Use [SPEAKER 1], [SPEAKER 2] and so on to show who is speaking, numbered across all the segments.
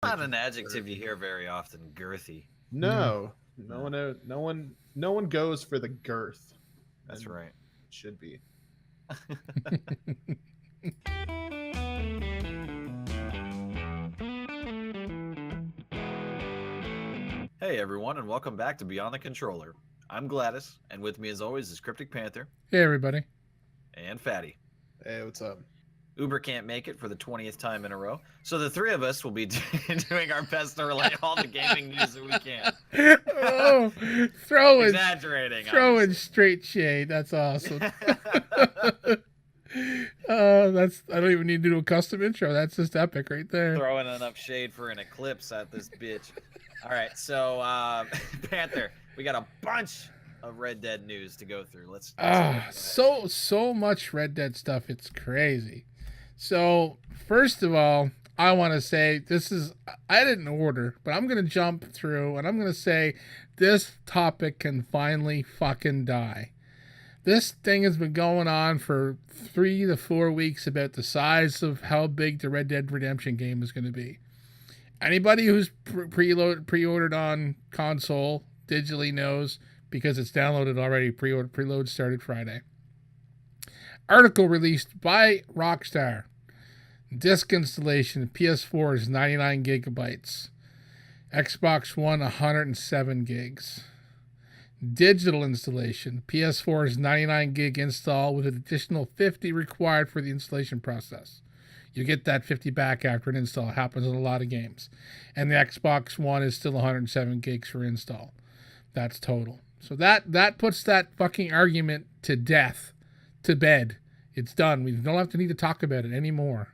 [SPEAKER 1] Not an adjective you hear very often. Girthy.
[SPEAKER 2] No,
[SPEAKER 1] No.
[SPEAKER 2] no one goes for the girth.
[SPEAKER 1] That's
[SPEAKER 2] And
[SPEAKER 1] right.
[SPEAKER 2] should be.
[SPEAKER 1] Hey everyone, and welcome back to Beyond the Controller. I'm Gladys, and with me as always is Cryptic Panther
[SPEAKER 3] Hey, everybody.
[SPEAKER 1] and Fatti.
[SPEAKER 2] Hey, what's up?
[SPEAKER 1] Uber can't make it for the 20th time in a row, so the three of us will be doing our best to relay all the gaming news that we can.
[SPEAKER 3] Oh, throwing
[SPEAKER 1] Exaggerating,
[SPEAKER 3] straight shade. That's awesome. I don't even need to do a custom intro. That's just epic right there.
[SPEAKER 1] Throwing enough shade for an eclipse at this bitch. All right, so Panther, we got a bunch of Red Dead news to go through. Let's
[SPEAKER 3] so much Red Dead stuff. It's crazy. So first of all, I want to say I didn't order, but I'm gonna jump through and I'm gonna say this topic can finally fucking die. This thing has been going on for 3 to 4 weeks about the size of how big the Red Dead Redemption game is going to be. Anybody who's pre-ordered on console digitally knows because it's downloaded already. Preload started Friday. Article released by Rockstar. Disc installation, PS4 is 99 gigabytes. Xbox One 107 gigs. Digital installation, PS4 is 99 gig install with an additional 50 required for the installation process. You get that 50 back after an install. It happens in a lot of games. And the Xbox One is still 107 gigs for install. That's total. So that puts that fucking argument to death, to bed. It's done. We don't have to need to talk about it anymore.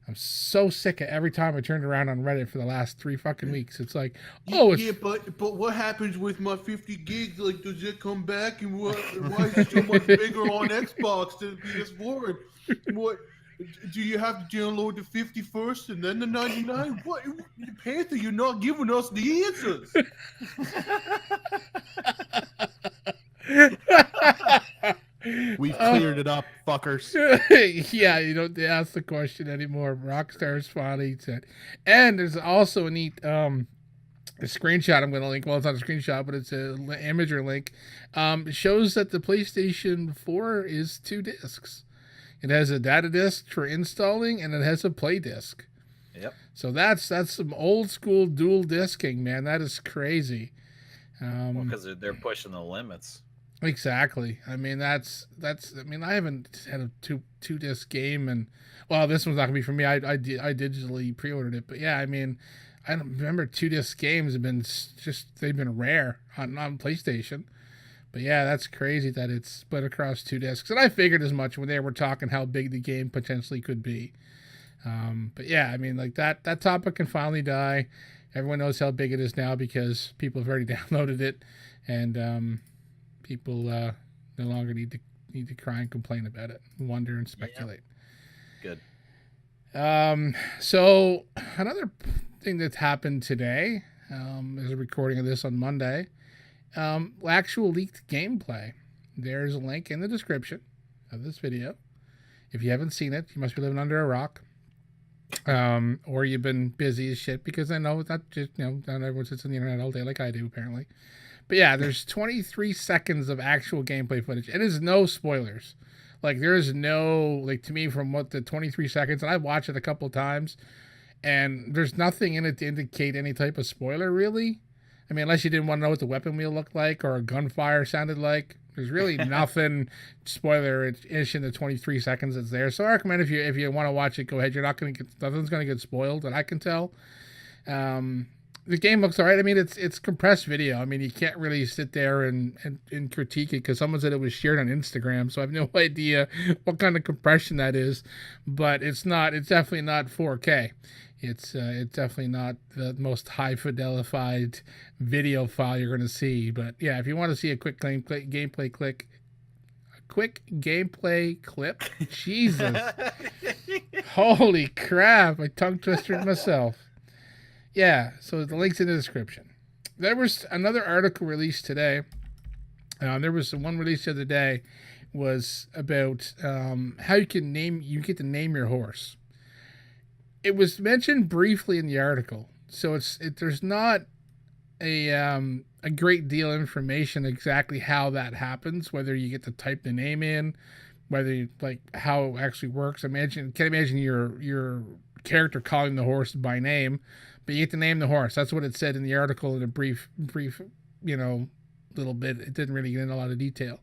[SPEAKER 3] I'm so sick of every time I turned around on Reddit for the last 3 fucking weeks. It's like,
[SPEAKER 2] but what happens with my 50 gigs? Like, does it come back? And why is it so much bigger on Xbox than PS4? And what do you have to download the 50 first and then the 99? What, Panther? You're not giving us the answers. We've cleared it up, fuckers.
[SPEAKER 3] Yeah, you don't ask the question anymore. Rockstar's finally said. And there's also a neat a screenshot I'm going to link. Well, it's not a screenshot, but it's an image or link. It shows that the PlayStation 4 is 2 discs. It has a data disc for installing, and it has a play disc.
[SPEAKER 1] Yep.
[SPEAKER 3] So that's some old school dual disking, man. That is crazy.
[SPEAKER 1] Because they're pushing the limits.
[SPEAKER 3] Exactly. I mean, that's. I mean, I haven't had a two disc game, and well, this one's not gonna be for me. I digitally pre-ordered it, but yeah, I mean, I don't remember 2 disc games have been they've been rare on PlayStation. But yeah, that's crazy that it's split across 2 discs, and I figured as much when they were talking how big the game potentially could be. But yeah, I mean, like that topic can finally die. Everyone knows how big it is now because people have already downloaded it, and people no longer need to cry and complain about it, wonder and speculate.
[SPEAKER 1] Yeah. Good.
[SPEAKER 3] So another thing that's happened today, is a recording of this on Monday. Actual leaked gameplay. There's a link in the description of this video. If you haven't seen it, you must be living under a rock. Or you've been busy as shit, because I know it's not just, not everyone sits on the internet all day like I do, apparently. But yeah, there's 23 seconds of actual gameplay footage. It is no spoilers. Like, there's no, like, to me, from what the 23 seconds, and I've watched it a couple times, and there's nothing in it to indicate any type of spoiler, really. I mean, unless you didn't want to know what the weapon wheel looked like or a gunfire sounded like. There's really nothing spoiler-ish in the 23 seconds that's there. So I recommend if you want to watch it, go ahead. You're not going to get, nothing's going to get spoiled that I can tell. The game looks all right. I mean, it's compressed video. I mean, you can't really sit there and critique it because someone said it was shared on Instagram, so I have no idea what kind of compression that is. But it's definitely not 4K. It's definitely not the most high fidelified video file you're going to see. But yeah, if you want to see a quick gameplay clip, Jesus, holy crap! I tongue twisted myself. Yeah, so the link's in the description. There was another article released today. There was one released the other day, was about how you get to name your horse. It was mentioned briefly in the article, so there's not a great deal of information exactly how that happens. Whether you get to type the name in, whether you, like how it actually works. Can't imagine your character calling the horse by name, but you get to name the horse. That's what it said in the article in a brief, little bit. It didn't really get into a lot of detail.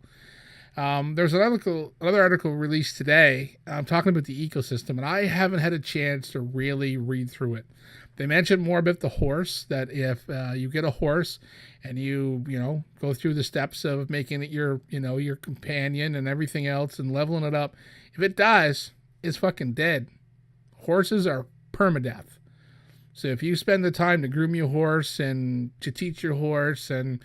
[SPEAKER 3] There's another article released today. I'm talking about the ecosystem, and I haven't had a chance to really read through it. They mentioned more about the horse, that if you get a horse and you go through the steps of making it your companion and everything else and leveling it up, if it dies, it's fucking dead. Horses are permadeath. So if you spend the time to groom your horse and to teach your horse and,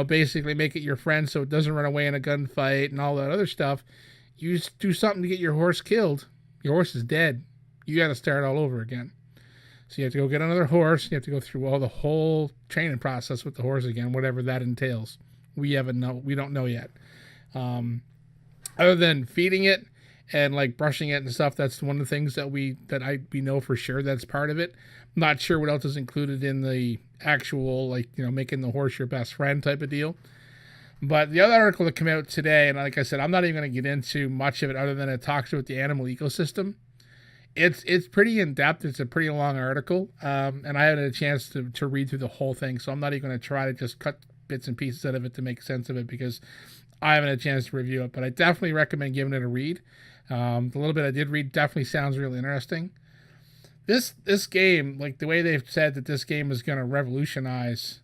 [SPEAKER 3] basically make it your friend so it doesn't run away in a gunfight and all that other stuff, you do something to get your horse killed, your horse is dead. You got to start all over again. So you have to go get another horse. You have to go through the whole training process with the horse again, whatever that entails. We don't know yet. Other than feeding it and like brushing it and stuff, that's one of the things that we know for sure that's part of it. I'm not sure what else is included in the actual making the horse your best friend type of deal. But the other article that came out today, and like I said, I'm not even going to get into much of it other than it talks about the animal ecosystem. It's pretty in depth. It's a pretty long article, and I had a chance to read through the whole thing. So I'm not even going to try to just cut bits and pieces out of it to make sense of it because I haven't had a chance to review it. But I definitely recommend giving it a read. The little bit I did read definitely sounds really interesting. This game, like the way they've said that this game is going to revolutionize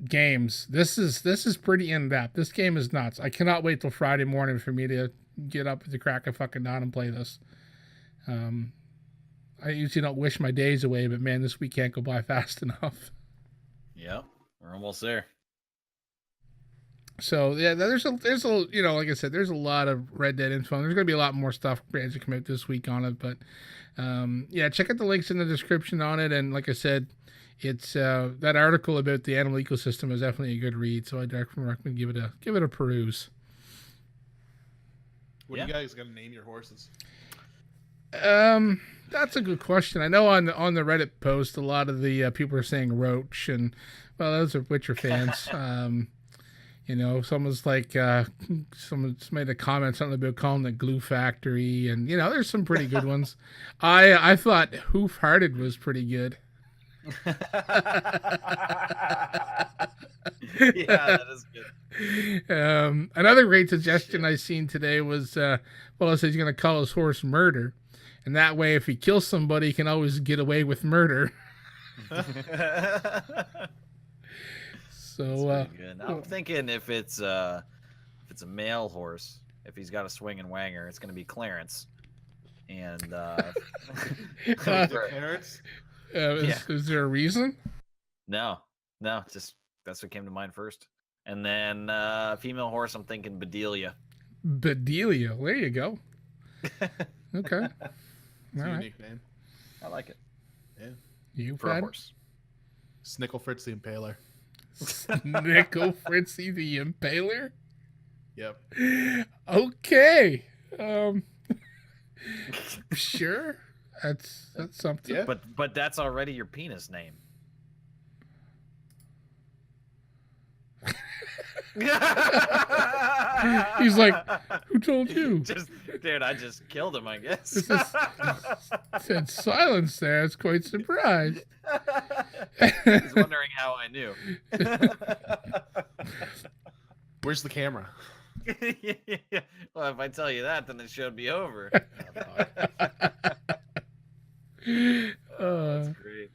[SPEAKER 3] games, this is pretty in depth. This game is nuts. I cannot wait till Friday morning for me to get up at the crack of fucking dawn and play this. I usually don't wish my days away, but man, this week can't go by fast enough.
[SPEAKER 1] Yeah, we're almost there.
[SPEAKER 3] So yeah, there's a like I said, there's a lot of Red Dead info. There's gonna be a lot more stuff as you come out this week on it, but yeah, check out the links in the description on it. And like I said, it's that article about the animal ecosystem is definitely a good read. So I definitely recommend give it a peruse.
[SPEAKER 2] What are you guys gonna name your horses?
[SPEAKER 3] That's a good question. I know on the Reddit post, a lot of the people are saying Roach, and well, those are Witcher fans. Someone's like, someone's made a comment something about calling it Glue Factory, and there's some pretty good ones. I thought Hoof Hearted was pretty good.
[SPEAKER 1] Yeah, that is good.
[SPEAKER 3] Another great suggestion I seen today was, it says he's going to call his horse Murder. And that way, if he kills somebody, he can always get away with murder. So,
[SPEAKER 1] good. I'm thinking if it's a male horse, if he's got a swing and wanger, it's going to be Clarence. And
[SPEAKER 2] Clarence?
[SPEAKER 3] Is there a reason?
[SPEAKER 1] No, just that's what came to mind first. And then female horse, I'm thinking Bedelia.
[SPEAKER 3] Bedelia, there you go. Okay.
[SPEAKER 2] It's a unique name.
[SPEAKER 1] I like it.
[SPEAKER 2] Yeah.
[SPEAKER 3] You
[SPEAKER 1] for a horse.
[SPEAKER 2] Snickle Fritz the Impaler.
[SPEAKER 3] Snickle Fritzy the Impaler?
[SPEAKER 2] Yep.
[SPEAKER 3] Okay. Sure. That's something.
[SPEAKER 2] Yeah.
[SPEAKER 1] But that's already your penis name.
[SPEAKER 3] He's like, who told you?
[SPEAKER 1] Dude, I just killed him, I guess.
[SPEAKER 3] Said silence there. I was quite surprised.
[SPEAKER 1] He's wondering how I knew.
[SPEAKER 2] Where's the camera?
[SPEAKER 1] Well, if I tell you that, then the show'd be over. That's great.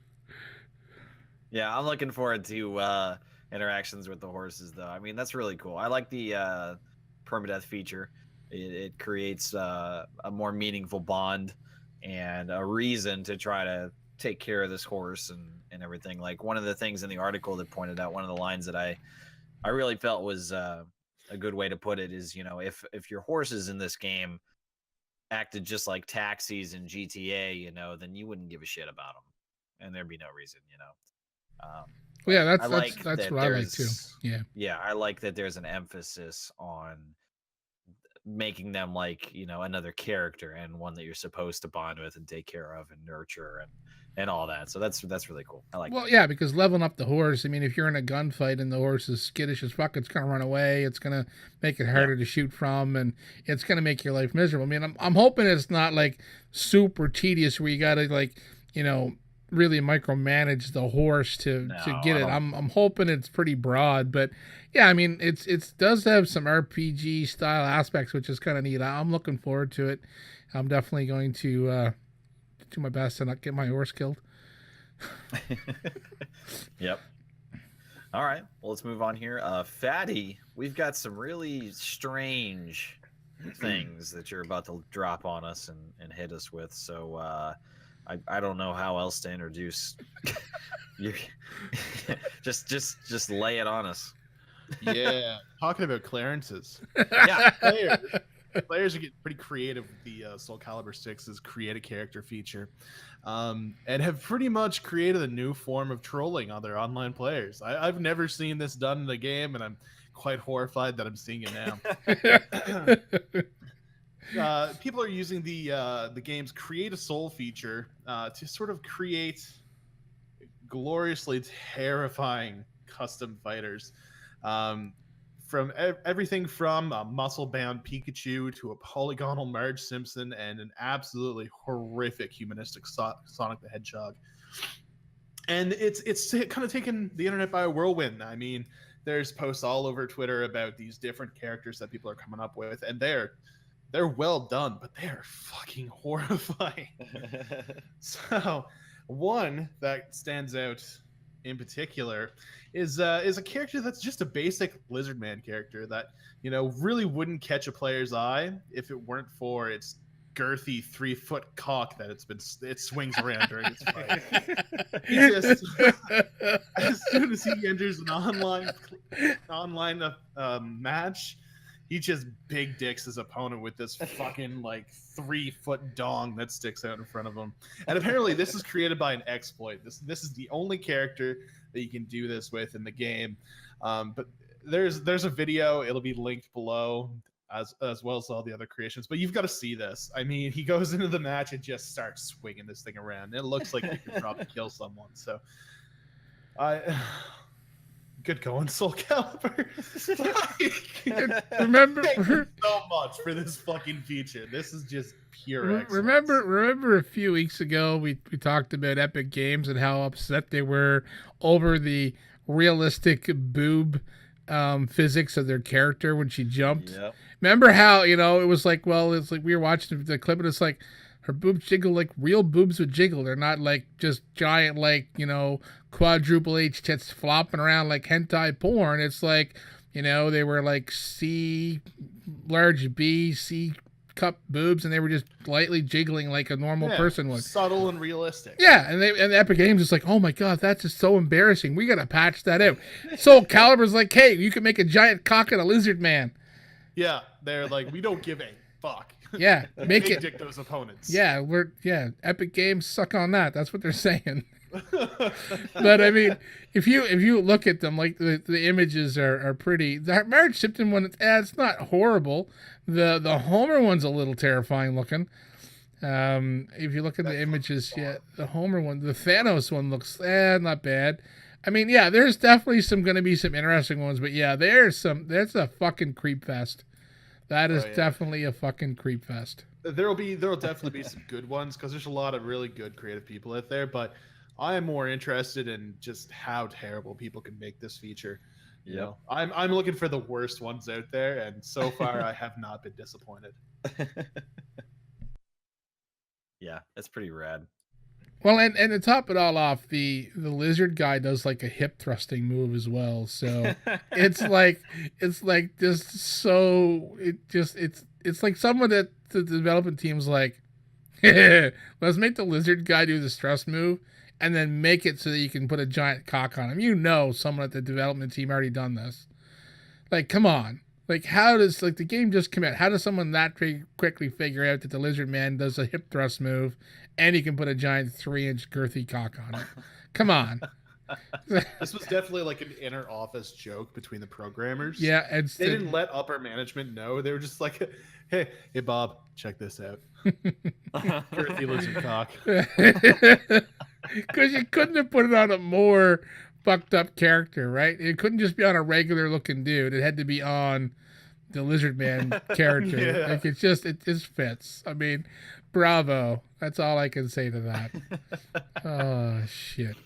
[SPEAKER 1] Yeah, I'm looking forward to interactions with the horses, though. I mean, that's really cool. I like the permadeath feature. It creates a more meaningful bond and a reason to try to take care of this horse and everything. Like one of the things in the article that pointed out, one of the lines that I really felt was a good way to put it is, if your horses in this game acted just like taxis in GTA, then you wouldn't give a shit about them, and there'd be no reason,
[SPEAKER 3] Well, yeah, that's
[SPEAKER 1] that
[SPEAKER 3] what I like too. Yeah.
[SPEAKER 1] Yeah, I like that there's an emphasis on making them like, you know, another character and one that you're supposed to bond with and take care of and nurture and all that. So that's really cool. I like
[SPEAKER 3] Well,
[SPEAKER 1] that.
[SPEAKER 3] yeah, because leveling up the horse, I mean, if you're in a gunfight and the horse is skittish as fuck, it's going to run away. It's going to make it harder to shoot from, and it's going to make your life miserable. I mean, I'm hoping it's not like super tedious where you got to, like, you know, really micromanage the horse to get it. I'm hoping it's pretty broad, but yeah, I mean, it does have some RPG style aspects, which is kind of neat. I'm looking forward to it. I'm definitely going to do my best to not get my horse killed.
[SPEAKER 1] Yep. All right. Well, let's move on here. Fatti, we've got some really strange things that you're about to drop on us and hit us with. So I don't know how else to introduce you. just lay it on us.
[SPEAKER 2] Yeah, talking about clearances.
[SPEAKER 1] Yeah.
[SPEAKER 2] Players are getting pretty creative with the Soul Calibur 6's create a character feature, and have pretty much created a new form of trolling on their online players. I've never seen this done in a game, and I'm quite horrified that I'm seeing it now. People are using the game's Create a Soul feature to sort of create gloriously terrifying custom fighters. From everything from a muscle-bound Pikachu to a polygonal Marge Simpson and an absolutely horrific humanistic Sonic the Hedgehog. And it's kind of taken the internet by a whirlwind. I mean, there's posts all over Twitter about these different characters that people are coming up with, and they're well done, but they are fucking horrifying. So, one that stands out in particular is a character that's just a basic Lizard Man character that, you know, really wouldn't catch a player's eye if it weren't for its girthy 3-foot cock that it swings around during its fight. He just, as soon as he enters an online match, he just big dicks his opponent with this fucking like 3-foot dong that sticks out in front of him. And apparently this is created by an exploit. This is the only character that you can do this with in the game. But there's a video. It'll be linked below as well as all the other creations. But you've got to see this. I mean, he goes into the match and just starts swinging this thing around. It looks like he could probably kill someone. So good going, Soul Calibur.
[SPEAKER 3] Remember,
[SPEAKER 2] thank you so much for this fucking feature. This is just pure excellence.
[SPEAKER 3] Remember a few weeks ago we talked about Epic Games and how upset they were over the realistic boob physics of their character when she jumped. Yep. Remember how, you know, it was like, well, it's like we were watching the clip and it's like her boobs jiggle like real boobs would jiggle. They're not like just giant, like, you know, quadruple H tits flopping around like hentai porn. It's like, you know, they were like C, large B, C cup boobs, and they were just lightly jiggling like a normal person would.
[SPEAKER 2] Subtle and realistic.
[SPEAKER 3] Yeah, and Epic Games is like, oh my god, that's just so embarrassing. We gotta patch that out. Soul Calibur's like, hey, you can make a giant cock and a lizard man.
[SPEAKER 2] Yeah, they're like, we don't give a fuck.
[SPEAKER 3] Yeah, make it.
[SPEAKER 2] Dick those opponents.
[SPEAKER 3] Yeah, Epic Games suck on that. That's what they're saying. But I mean, if you look at them, like the images are pretty. The Marge Simpson one, it's not horrible. The Homer one's a little terrifying looking. If you look at the images, the Homer one, the Thanos one looks not bad. I mean, yeah, there's definitely going to be some interesting ones, but yeah, that's a fucking creep fest. That is definitely a fucking creep fest.
[SPEAKER 2] There'll definitely be some good ones because there's a lot of really good creative people out there, but I am more interested in just how terrible people can make this feature. You know, I'm looking for the worst ones out there, and so far I have not been disappointed.
[SPEAKER 1] Yeah, that's pretty rad.
[SPEAKER 3] Well, and to top it all off, the lizard guy does like a hip thrusting move as well. So it's like it's like someone that the development team's like, let's make the lizard guy do this thrust move and then make it so that you can put a giant cock on him. You know, someone at the development team already done this. Like, come on. Like, how does, like, the game just come out? How does someone that quickly figure out that the lizard man does a hip thrust move and he can put a giant 3-inch girthy cock on it? Come on.
[SPEAKER 2] This was definitely like an inner office joke between the programmers.
[SPEAKER 3] Yeah, and
[SPEAKER 2] They didn't let upper management know. They were just like, hey, Bob, check this out. Girthy looks your cock.
[SPEAKER 3] Because you couldn't have put it on a more fucked up character, right? It couldn't just be on a regular looking dude. It had to be on the Lizard Man character.
[SPEAKER 2] Yeah.
[SPEAKER 3] Like it just fits. I mean, bravo. That's all I can say to that. Oh shit.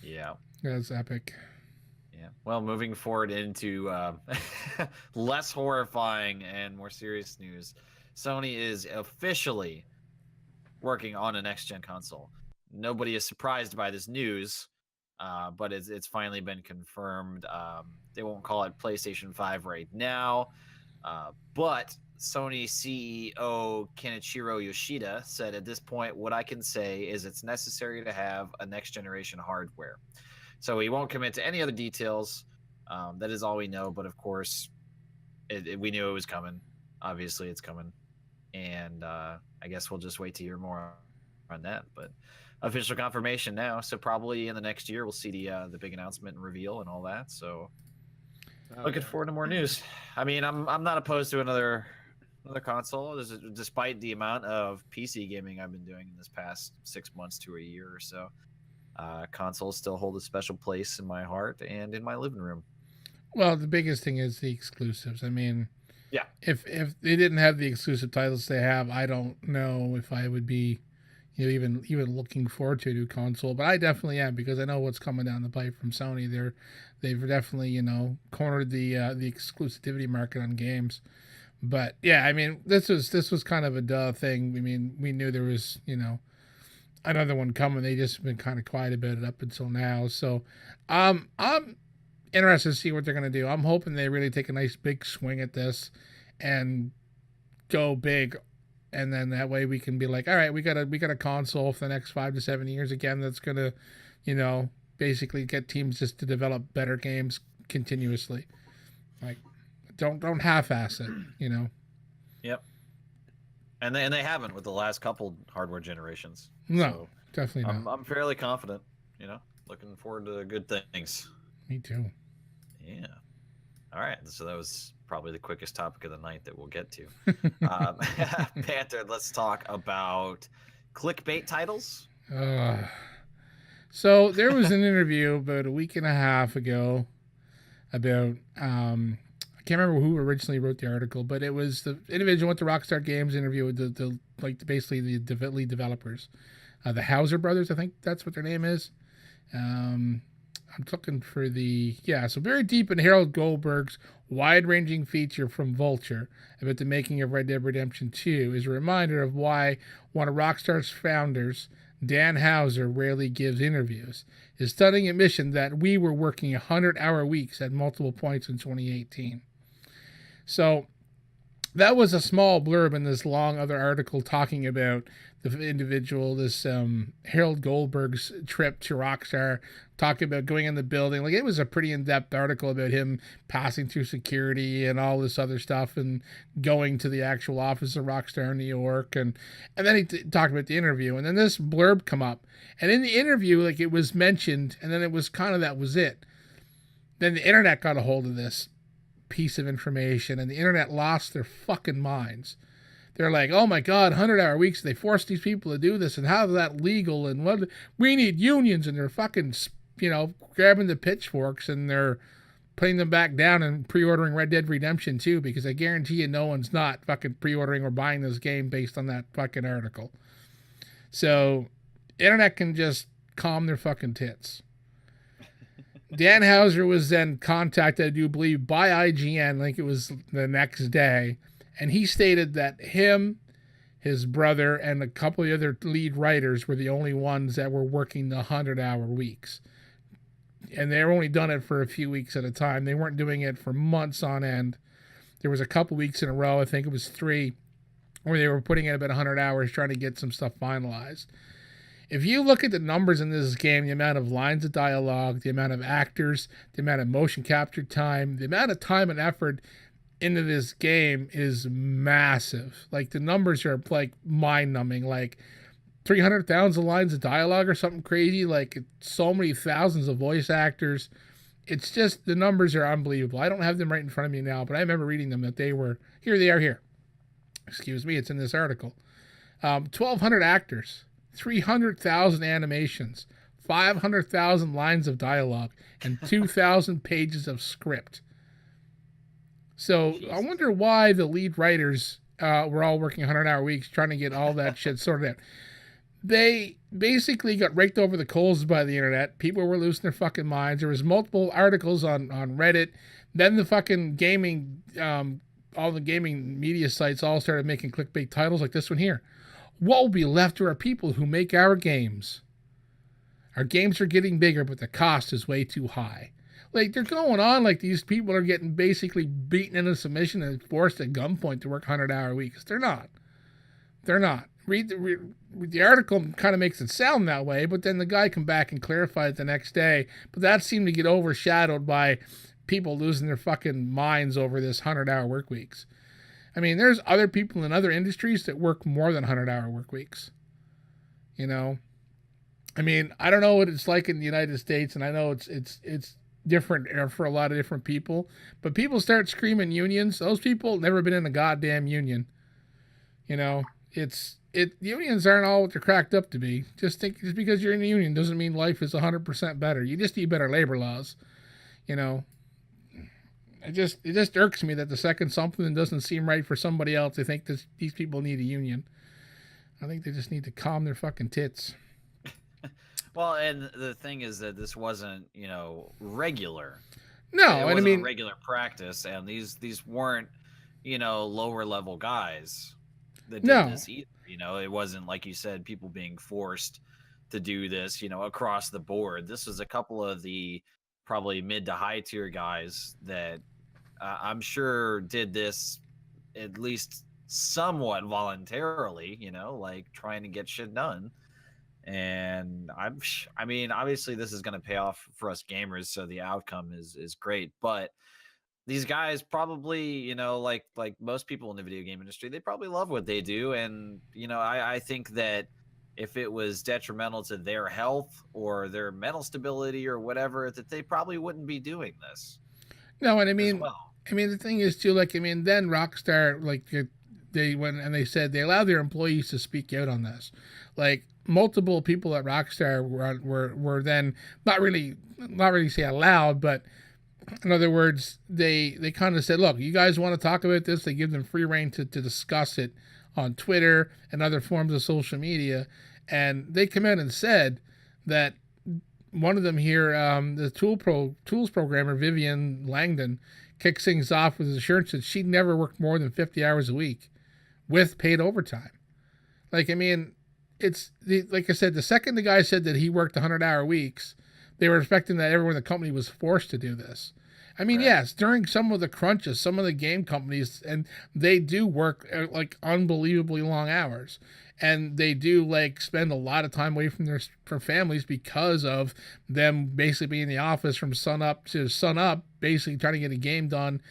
[SPEAKER 1] Yeah.
[SPEAKER 3] That's epic.
[SPEAKER 1] Yeah. Well, moving forward into less horrifying and more serious news, Sony is officially working on a next-gen console. Nobody is surprised by this news, but it's finally been confirmed. They won't call it PlayStation 5 right now, but Sony CEO Kenichiro Yoshida said, at this point, what I can say is it's necessary to have a next-generation hardware. So he won't commit to any other details. That is all we know. But of course, we knew it was coming. Obviously, it's coming. And I guess we'll just wait to hear more on that. But official confirmation now. So probably in the next year, we'll see the big announcement and reveal and all that. So looking forward to more news. I mean, I'm not opposed to another console. Despite the amount of PC gaming I've been doing in this past 6 months to a year or so. Consoles still hold a special place in my heart and in my living room.
[SPEAKER 3] Well, the biggest thing is the exclusives. I mean,
[SPEAKER 1] yeah,
[SPEAKER 3] if they didn't have the exclusive titles they have, I don't know if I would be, even looking forward to a new console. But I definitely am, because I know what's coming down the pipe from Sony. They've definitely cornered the exclusivity market on games. But yeah, I mean, this was kind of a duh thing. I mean, we knew there was another one coming. They just been kind of quiet about it up until now. So I'm interested to see what they're going to do. I'm hoping they really take a nice big swing at this and go big, and then that way we can be like, all right, we got a console for the next 5 to 7 years again that's going to basically get teams just to develop better games continuously. Like, don't half-ass it.
[SPEAKER 1] Yep. And they haven't with the last couple hardware generations.
[SPEAKER 3] No,
[SPEAKER 1] so
[SPEAKER 3] definitely not.
[SPEAKER 1] I'm fairly confident. Looking forward to good things.
[SPEAKER 3] Me too.
[SPEAKER 1] Yeah. All right. So that was probably the quickest topic of the night that we'll get to. Panther, let's talk about clickbait titles.
[SPEAKER 3] So there was an interview about a week and a half ago about I can't remember who originally wrote the article, but it was the individual went to Rockstar Games interview with basically the lead developers, the Hauser brothers. I think that's what their name is. I'm looking for so very deep in Harold Goldberg's wide-ranging feature from Vulture about the making of Red Dead Redemption 2 is a reminder of why one of Rockstar's founders, Dan Hauser, rarely gives interviews. His stunning admission that we were working 100-hour weeks at multiple points in 2018. So that was a small blurb in this long other article talking about the individual, this Harold Goldberg's trip to Rockstar, talking about going in the building. Like, it was a pretty in-depth article about him passing through security and all this other stuff and going to the actual office of Rockstar in New York. And then he talked about the interview. And then this blurb come up. And in the interview, like, it was mentioned, and then it was kind of that was it. Then the internet got a hold of this piece of information, and the internet lost their fucking minds. They're like, oh my God, 100-hour weeks. They forced these people to do this, and how is that legal? And what we need unions, and they're fucking, grabbing the pitchforks and they're putting them back down and pre-ordering Red Dead Redemption 2, because I guarantee you no one's not fucking pre-ordering or buying this game based on that fucking article. So, internet can just calm their fucking tits. Dan Hauser was then contacted, I do believe, by IGN, I think it was the next day, and he stated that him, his brother, and a couple of other lead writers were the only ones that were working the 100-hour weeks. And they were only done it for a few weeks at a time. They weren't doing it for months on end. There was a couple weeks in a row, I think it was 3, where they were putting in about 100 hours trying to get some stuff finalized. If you look at the numbers in this game, the amount of lines of dialogue, the amount of actors, the amount of motion capture time, the amount of time and effort into this game is massive. Like, the numbers are like mind-numbing. Like, 300,000 lines of dialogue or something crazy. Like so many thousands of voice actors. It's just the numbers are unbelievable. I don't have them right in front of me now, but I remember reading them that they were here. They are here. Excuse me. It's in this article. 1,200 actors, 300,000 animations, 500,000 lines of dialogue, and 2,000 pages of script. So I wonder why the lead writers were all working 100-hour weeks trying to get all that shit sorted out. They basically got raked over the coals by the internet. People were losing their fucking minds. There was multiple articles on Reddit. Then the fucking gaming, all the gaming media sites all started making clickbait titles like this one here. What will be left to our people who make our games? Our games are getting bigger, but the cost is way too high. Like, they're going on like these people are getting basically beaten into submission and forced at gunpoint to work 100-hour weeks. They're not. They're not. Read the article kind of makes it sound that way, but then the guy come back and clarify it the next day. But that seemed to get overshadowed by people losing their fucking minds over this 100-hour work weeks. I mean, there's other people in other industries that work more than 100-hour work weeks. You know? I mean, I don't know what it's like in the United States, and I know it's different for a lot of different people, but people start screaming unions. Those people never been in a goddamn union. You know, unions aren't all what they're cracked up to be. Just because you're in a union doesn't mean life is 100% better. You just need better labor laws. You know, it just irks me that the second something doesn't seem right for somebody else, they think these people need a union. I think they just need to calm their fucking tits.
[SPEAKER 1] Well, and the thing is that this wasn't, regular.
[SPEAKER 3] No,
[SPEAKER 1] it
[SPEAKER 3] and I mean
[SPEAKER 1] regular practice, and these weren't, lower level guys that did this either. It wasn't, like you said, people being forced to do this, across the board. This was a couple of the probably mid to high tier guys that I'm sure did this at least somewhat voluntarily, like trying to get shit done. And I mean, obviously this is going to pay off for us gamers, so the outcome is great. But these guys probably, like most people in the video game industry, they probably love what they do. And, I think that if it was detrimental to their health or their mental stability or whatever, that they probably wouldn't be doing this.
[SPEAKER 3] No, and I mean, the thing is too, like, I mean, then Rockstar, like, they went and they said they allowed their employees to speak out on this. Like, multiple people at Rockstar were then not really say allowed, but in other words, they kind of said, look, you guys want to talk about this? They give them free reign to discuss it on Twitter and other forms of social media. And they come in and said that one of them here, the tools programmer, Vivian Langdon, kicks things off with assurance that she'd never worked more than 50 hours a week with paid overtime. Like, I mean, like I said, the second the guy said that he worked 100-hour weeks, they were expecting that everyone in the company was forced to do this. I mean, right. Yes, during some of the crunches, some of the game companies, and they do work like unbelievably long hours, and they do like spend a lot of time away from their families because of them basically being in the office from sun up to sun up, basically trying to get a game done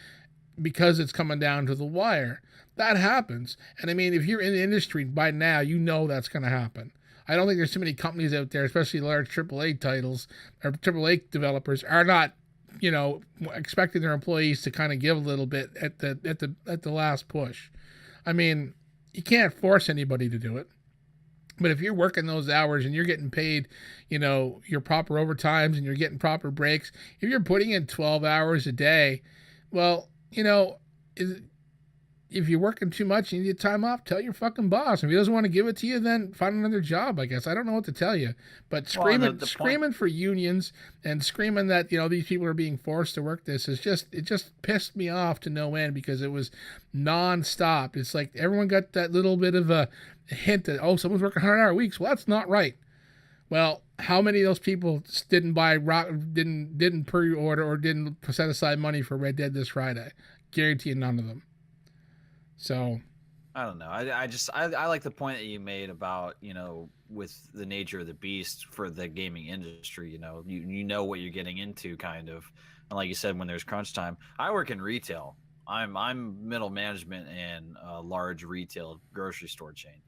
[SPEAKER 3] because it's coming down to the wire. That happens. And I mean, if you're in the industry by now, you know that's going to happen. I don't think there's too many companies out there, especially large AAA titles or AAA developers, are not, expecting their employees to kind of give a little bit at the last push. I mean, you can't force anybody to do it. But if you're working those hours and you're getting paid, your proper overtimes and you're getting proper breaks, if you're putting in 12 hours a day, well, if you're working too much and you need time off, tell your fucking boss. If he doesn't want to give it to you, then find another job, I guess. I don't know what to tell you. But screaming for unions and screaming that, these people are being forced to work this it just pissed me off to no end because it was nonstop. It's like everyone got that little bit of a hint that, someone's working 100-hour weeks. Well, that's not right. Well, how many of those people didn't pre-order or didn't set aside money for Red Dead this Friday? Guarantee none of them. So,
[SPEAKER 1] I don't know. I like the point that you made about, with the nature of the beast for the gaming industry, you know what you're getting into kind of. And like you said, when there's crunch time, I work in retail. I'm middle management in a large retail grocery store chain.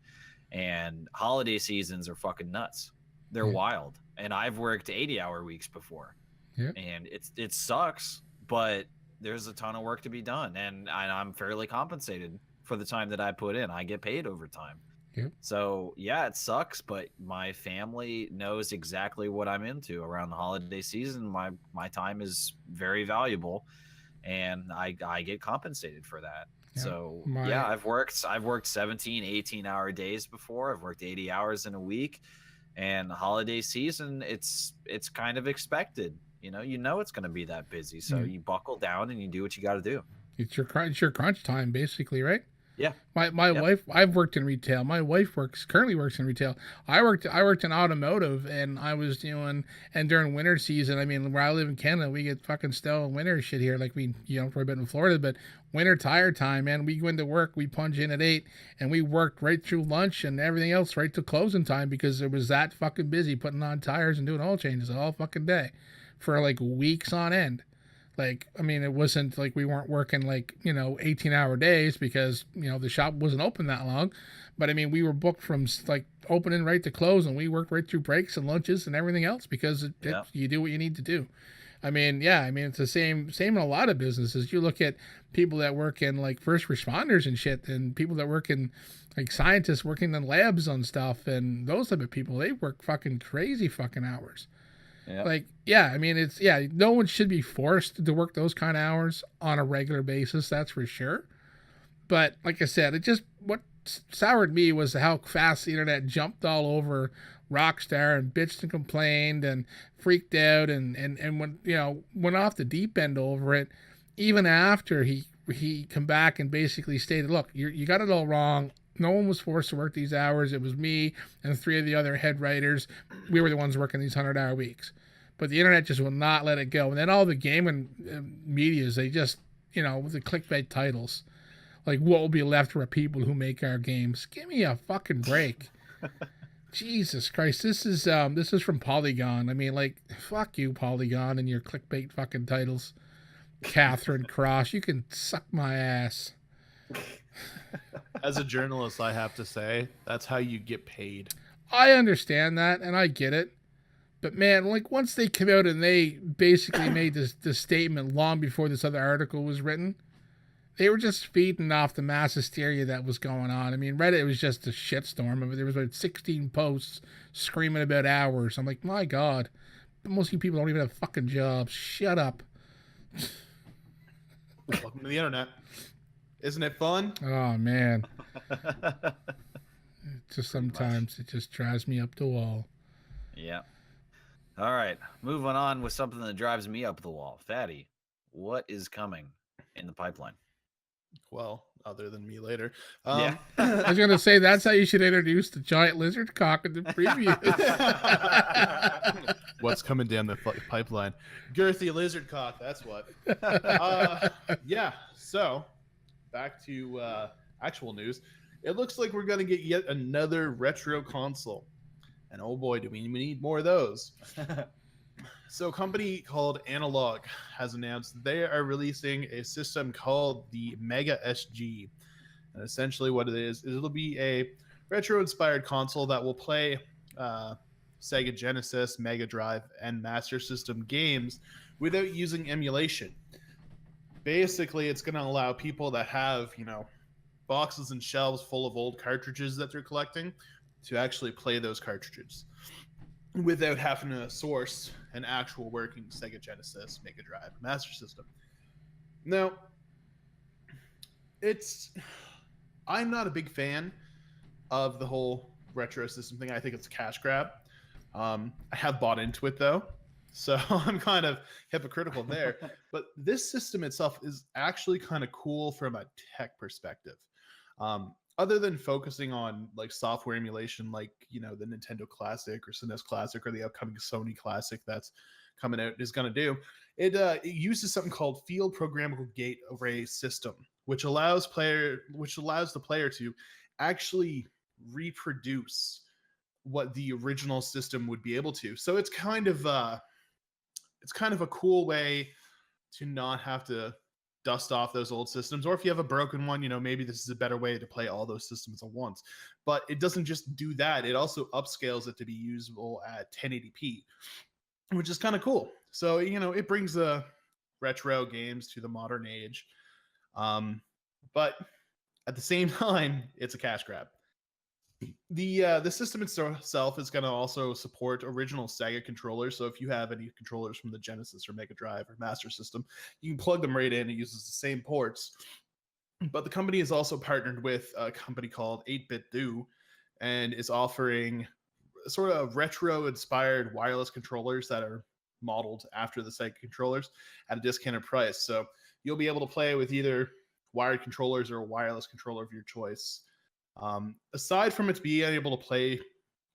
[SPEAKER 1] And holiday seasons are fucking nuts. They're wild. And I've worked 80-hour weeks before.
[SPEAKER 3] Yep.
[SPEAKER 1] And it sucks, but there's a ton of work to be done, and I'm fairly compensated for the time that I put in. I get paid overtime.
[SPEAKER 3] Yep.
[SPEAKER 1] So yeah, it sucks, but my family knows exactly what I'm into around the holiday season. My time is very valuable, and I get compensated for that.
[SPEAKER 3] Yeah.
[SPEAKER 1] So yeah, I've worked 17, 18-hour days before. I've worked 80 hours in a week, and the holiday season, it's kind of expected. You know it's going to be that busy, so you buckle down and you do what you got to do.
[SPEAKER 3] It's your crunch time, basically, right?
[SPEAKER 1] Yeah.
[SPEAKER 3] My wife, I've worked in retail. My wife currently works in retail. I worked in automotive, and I was doing, and during winter season, I mean, where I live in Canada, we get fucking snow and winter shit here, like we, for a bit in Florida, but winter tire time, man, we go into work, we punch in at 8, and we worked right through lunch and everything else right to closing time, because it was that fucking busy putting on tires and doing oil changes all fucking day for like weeks on end. Like, I mean, it wasn't like we weren't working like, 18-hour days, because, the shop wasn't open that long. But I mean, we were booked from like opening right to close, and we worked right through breaks and lunches and everything else, because you do what you need to do. I mean, it's the same in a lot of businesses. You look at people that work in like first responders and shit, and people that work in like scientists working in labs on stuff, and those type of people, they work fucking crazy fucking hours.
[SPEAKER 1] Yeah.
[SPEAKER 3] Like, yeah, I mean, no one should be forced to work those kind of hours on a regular basis, that's for sure. But like I said, what soured me was how fast the internet jumped all over Rockstar and bitched and complained and freaked out and went off the deep end over it, even after he come back and basically stated, look, you got it all wrong. No one was forced to work these hours. It was me and 3 of the other head writers. We were the ones working these 100-hour weeks. But the internet just will not let it go. And then all the gaming medias, they just, with the clickbait titles, like, what will be left for people who make our games? Give me a fucking break. Jesus Christ. This is from Polygon. I mean, like, fuck you, Polygon, and your clickbait fucking titles. Catherine Cross, you can suck my ass.
[SPEAKER 4] As a journalist, I have to say, that's how you get paid.
[SPEAKER 3] I understand that, and I get it. But man, like, once they came out and they basically made this statement long before this other article was written, they were just feeding off the mass hysteria that was going on. I mean, Reddit was just a shitstorm of it. There was about 16 posts screaming about hours. I'm like, my God. But most of you people don't even have fucking jobs. Shut up.
[SPEAKER 4] Welcome to the internet. Isn't it fun?
[SPEAKER 3] Oh, man. Sometimes it just drives me up the wall.
[SPEAKER 1] Yeah. All right. Moving on with something that drives me up the wall. Fatti, what is coming in the pipeline?
[SPEAKER 4] Well, other than me later.
[SPEAKER 1] Yeah.
[SPEAKER 3] I was going to say, that's how you should introduce the giant lizard cock in the preview.
[SPEAKER 4] What's coming down the pipeline? Girthy lizard cock, that's what. Yeah, so back to actual news. It looks like we're going to get yet another retro console. And oh boy, do we need more of those. So a company called Analog has announced they are releasing a system called the Mega SG. And essentially what it is it'll be a retro-inspired console that will play Sega Genesis, Mega Drive, and Master System games without using emulation. Basically, it's going to allow people that have, boxes and shelves full of old cartridges that they're collecting to actually play those cartridges without having to source an actual working Sega Genesis, Mega Drive, Master System. Now, I'm not a big fan of the whole retro system thing. I think it's a cash grab. I have bought into it though, so I'm kind of hypocritical there. But this system itself is actually kind of cool from a tech perspective. Other than focusing on like software emulation, like the Nintendo Classic or SNES Classic or the upcoming Sony Classic that's coming out is going to do, it uses something called Field Programmable Gate Array System, which allows the player to actually reproduce what the original system would be able to. So it's kind of a cool way to not have to dust off those old systems, or if you have a broken one, maybe this is a better way to play all those systems at once. But it doesn't just do that, it also upscales it to be usable at 1080p, which is kind of cool. So it brings the retro games to the modern age, but at the same time, it's a cash grab. The system itself is going to also support original Sega controllers. So if you have any controllers from the Genesis or Mega Drive or Master System, you can plug them right in. It uses the same ports. But the company is also partnered with a company called 8-Bit Do, and is offering sort of retro-inspired wireless controllers that are modeled after the Sega controllers at a discounted price. So you'll be able to play with either wired controllers or a wireless controller of your choice. Aside from it being able to play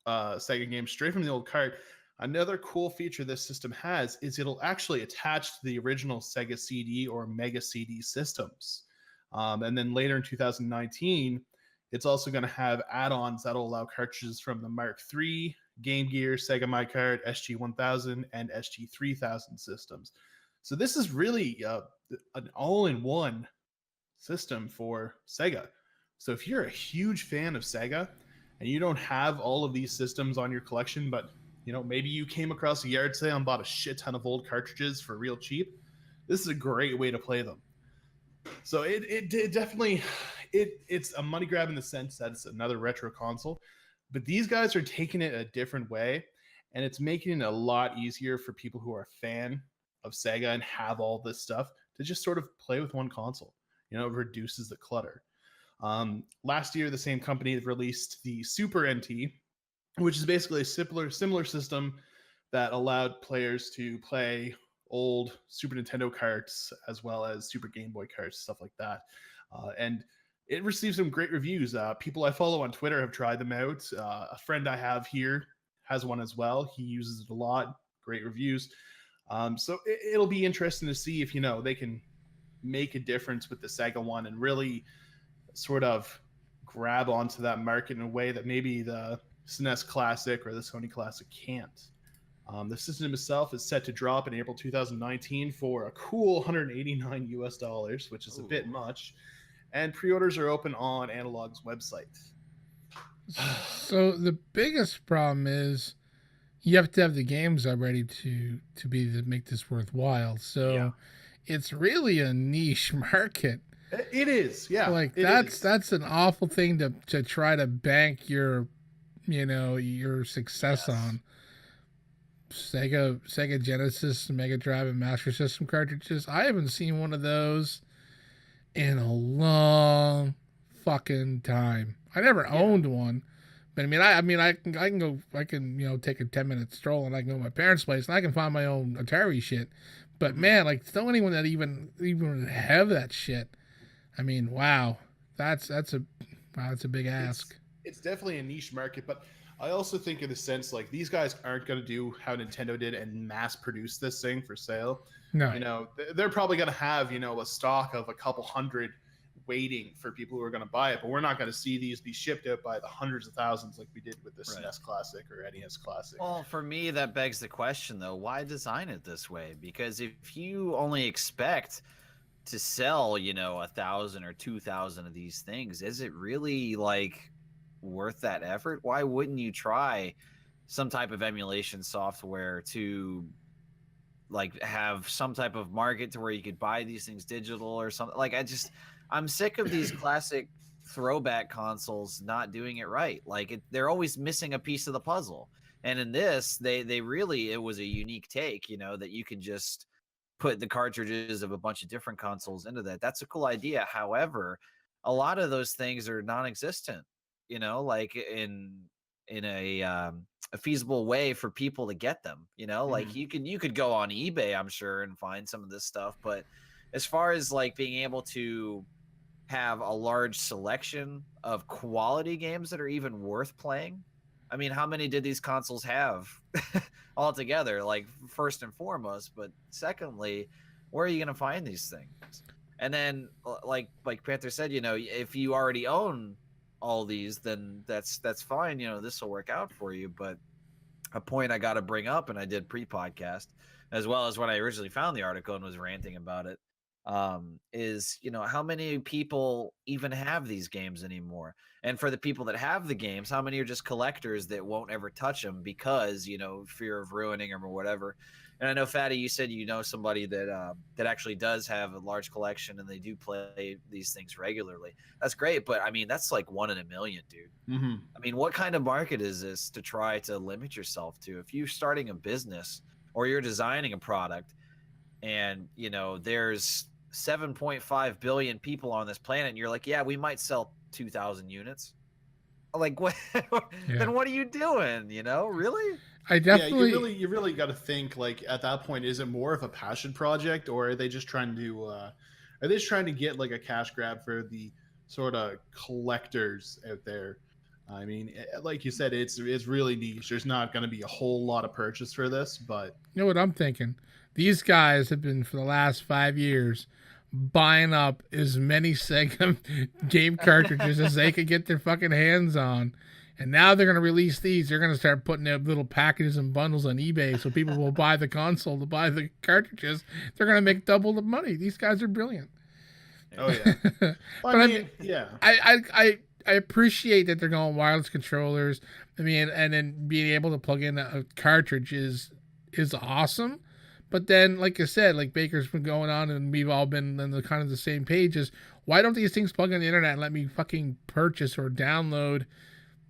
[SPEAKER 4] Sega games straight from the old cart, another cool feature this system has is it'll actually attach to the original Sega CD or Mega CD systems. And then later in 2019, it's also going to have add-ons that'll allow cartridges from the Mark III, Game Gear, Sega MyCard, SG-1000, and SG-3000 systems. So this is really an all-in-one system for Sega. So if you're a huge fan of Sega and you don't have all of these systems on your collection, but maybe you came across a yard sale and bought a shit ton of old cartridges for real cheap, this is a great way to play them. So it definitely it's a money grab in the sense that it's another retro console, but these guys are taking it a different way, and it's making it a lot easier for people who are a fan of Sega and have all this stuff to just sort of play with one console. It reduces the clutter. Last year, the same company released the Super NT, which is basically a similar system that allowed players to play old Super Nintendo carts as well as Super Game Boy carts, stuff like that. And it received some great reviews. People I follow on Twitter have tried them out. A friend I have here has one as well. He uses it a lot. Great reviews. So it'll be interesting to see if, they can make a difference with the Sega one and really sort of grab onto that market in a way that maybe the SNES Classic or the Sony Classic can't. The system itself is set to drop in April 2019 for a cool $189 US, which is a bit much, and pre-orders are open on Analog's website.
[SPEAKER 3] So the biggest problem is you have to have the games already to make this worthwhile. So it's really a niche market.
[SPEAKER 4] It is, yeah.
[SPEAKER 3] Like that's an awful thing to try to bank your success on. Sega Genesis, Mega Drive, and Master System cartridges. I haven't seen one of those in a long fucking time. I never owned one, but I can take a 10-minute stroll and I can go to my parents' place and I can find my own Atari shit. But man, like, don't anyone that even have that shit. I mean, wow, that's a big ask.
[SPEAKER 4] It's definitely a niche market, but I also think in a sense, like, these guys aren't going to do how Nintendo did and mass produce this thing for sale.
[SPEAKER 3] No.
[SPEAKER 4] They're probably going to have, a stock of a couple hundred waiting for people who are going to buy it, but we're not going to see these be shipped out by the hundreds of thousands like we did with the SNES Classic or NES Classic.
[SPEAKER 1] Well, for me, that begs the question, though, why design it this way? Because if you only expect to sell, 1,000 or 2,000 of these things, is it really, like, worth that effort? Why wouldn't you try some type of emulation software to, like, have some type of market to where you could buy these things digital or something? Like, I'm sick of these classic throwback consoles not doing it right. Like, they're always missing a piece of the puzzle. And in this, they really, it was a unique take, that you can just put the cartridges of a bunch of different consoles into that. That's a cool idea. However, a lot of those things are non-existent, like in a feasible way for people to get them, like you could go on eBay, I'm sure, and find some of this stuff. But as far as, like, being able to have a large selection of quality games that are even worth playing, I mean, how many did these consoles have altogether? Like, first and foremost, but secondly, where are you going to find these things? And then, like Panther said, if you already own all these, then that's fine. This will work out for you. But a point I got to bring up, and I did pre-podcast, as well as when I originally found the article and was ranting about it. is, you know, how many people even have these games anymore? And for the people that have the games, how many are just collectors that won't ever touch them because, you know, fear of ruining them or whatever? And I know, Fatty, you said you know somebody that that actually does have a large collection and they do play these things regularly. That's great, but I mean, that's like 1 in a million, dude.
[SPEAKER 4] Mm-hmm.
[SPEAKER 1] I mean, what kind of market is this to try to limit yourself to? If you're starting a business or you're designing a product, and you know there's 7.5 billion people on this planet, and you're like, yeah, we might sell 2,000 units. Like, what?
[SPEAKER 3] Yeah.
[SPEAKER 1] Then what are you doing? You know, really?
[SPEAKER 3] I definitely.
[SPEAKER 4] Yeah, you really got to think, like, at that point, is it more of a passion project, or are they just trying to get like a cash grab for the sort of collectors out there? I mean, like you said, it's really niche. There's not going to be a whole lot of purchase for this, but
[SPEAKER 3] You know what I'm thinking? These guys have been, for the last 5 years, buying up as many Sega game cartridges as they could get their fucking hands on. And now they're going to release these. They're going to start putting out little packages and bundles on eBay so people will buy the console to buy the cartridges. They're going to make double the money. These guys are brilliant.
[SPEAKER 4] oh yeah.
[SPEAKER 3] But
[SPEAKER 4] I mean, yeah.
[SPEAKER 3] I appreciate that they're going wireless controllers. I mean, and then being able to plug in a cartridge is awesome. But then, like I said, like Baker's been going on, and we've all been on the kind of the same pages. Why don't these things plug on the internet and let me fucking purchase or download?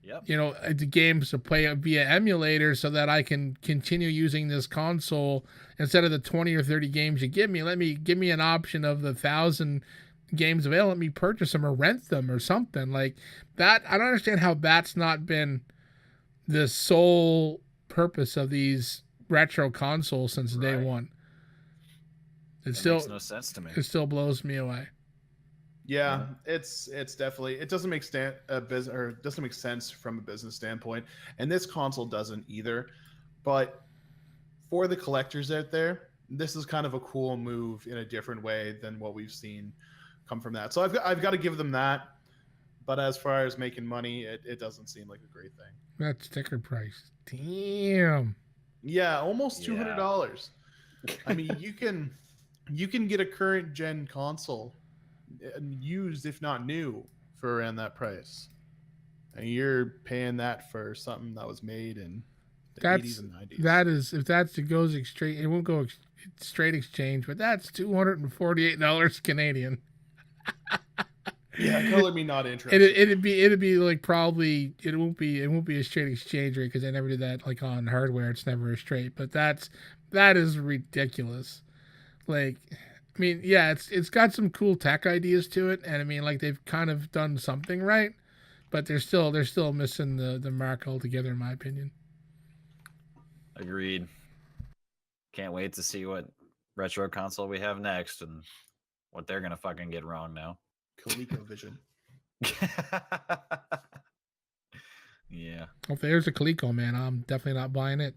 [SPEAKER 1] Yep.
[SPEAKER 3] You know, the games to play via emulator so that I can continue using this console instead of the 20 or 30 games you give me. Give me an option of the 1,000 games available. Let me purchase them or rent them or something like that. I don't understand how that's not been the sole purpose of these retro consoles since day one.
[SPEAKER 1] It makes no sense to me.
[SPEAKER 3] It still blows me away.
[SPEAKER 4] Yeah, it's definitely, it doesn't make doesn't make sense from a business standpoint, and this console doesn't either. But for the collectors out there, this is kind of a cool move in a different way than what we've seen come from that. So I've got to give them that. But as far as making money, it doesn't seem like a great thing.
[SPEAKER 3] That sticker price, damn.
[SPEAKER 4] Yeah, almost $200. I mean, you can get a current gen console used, if not new, for around that price, and you're paying that for something that was made in the 80s and 90s.
[SPEAKER 3] That is, if that's, it goes straight, it won't go straight exchange, but that's $248 Canadian.
[SPEAKER 4] Yeah, color me not interested.
[SPEAKER 3] It'd be like, probably it won't be a straight exchange rate because they never do that, like on hardware. It's never a straight, but that is ridiculous. Like, I mean, yeah, it's got some cool tech ideas to it, and I mean, like, they've kind of done something right, but they're still missing the mark altogether, in my opinion.
[SPEAKER 1] Agreed. Can't wait to see what retro console we have next and what they're gonna fucking get wrong now.
[SPEAKER 4] ColecoVision.
[SPEAKER 1] Yeah.
[SPEAKER 3] Well, if there's a Coleco, man, I'm definitely not buying it.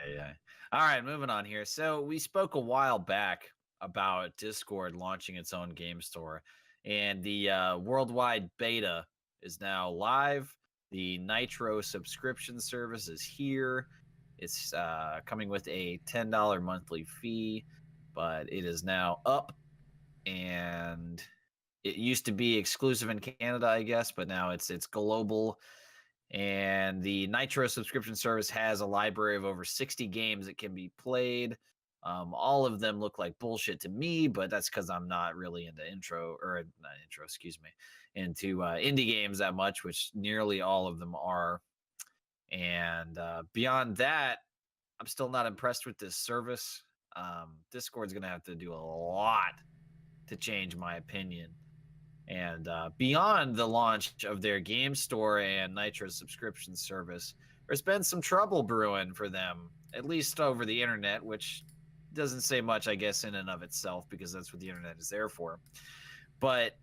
[SPEAKER 1] Yeah. All right, moving on here. So we spoke a while back about Discord launching its own game store, and the worldwide beta is now live. The Nitro subscription service is here. It's coming with a $10 monthly fee, but it is now up, and it used to be exclusive in Canada, I guess, but now it's global. And the Nitro subscription service has a library of over 60 games that can be played. All of them look like bullshit to me, but that's because I'm not really into into indie games that much, which nearly all of them are. And beyond that, I'm still not impressed with this service. Discord's going to have to do a lot to change my opinion. And beyond the launch of their game store and Nitro subscription service, there's been some trouble brewing for them, at least over the internet, which doesn't say much, I guess, in and of itself, because that's what the internet is there for. But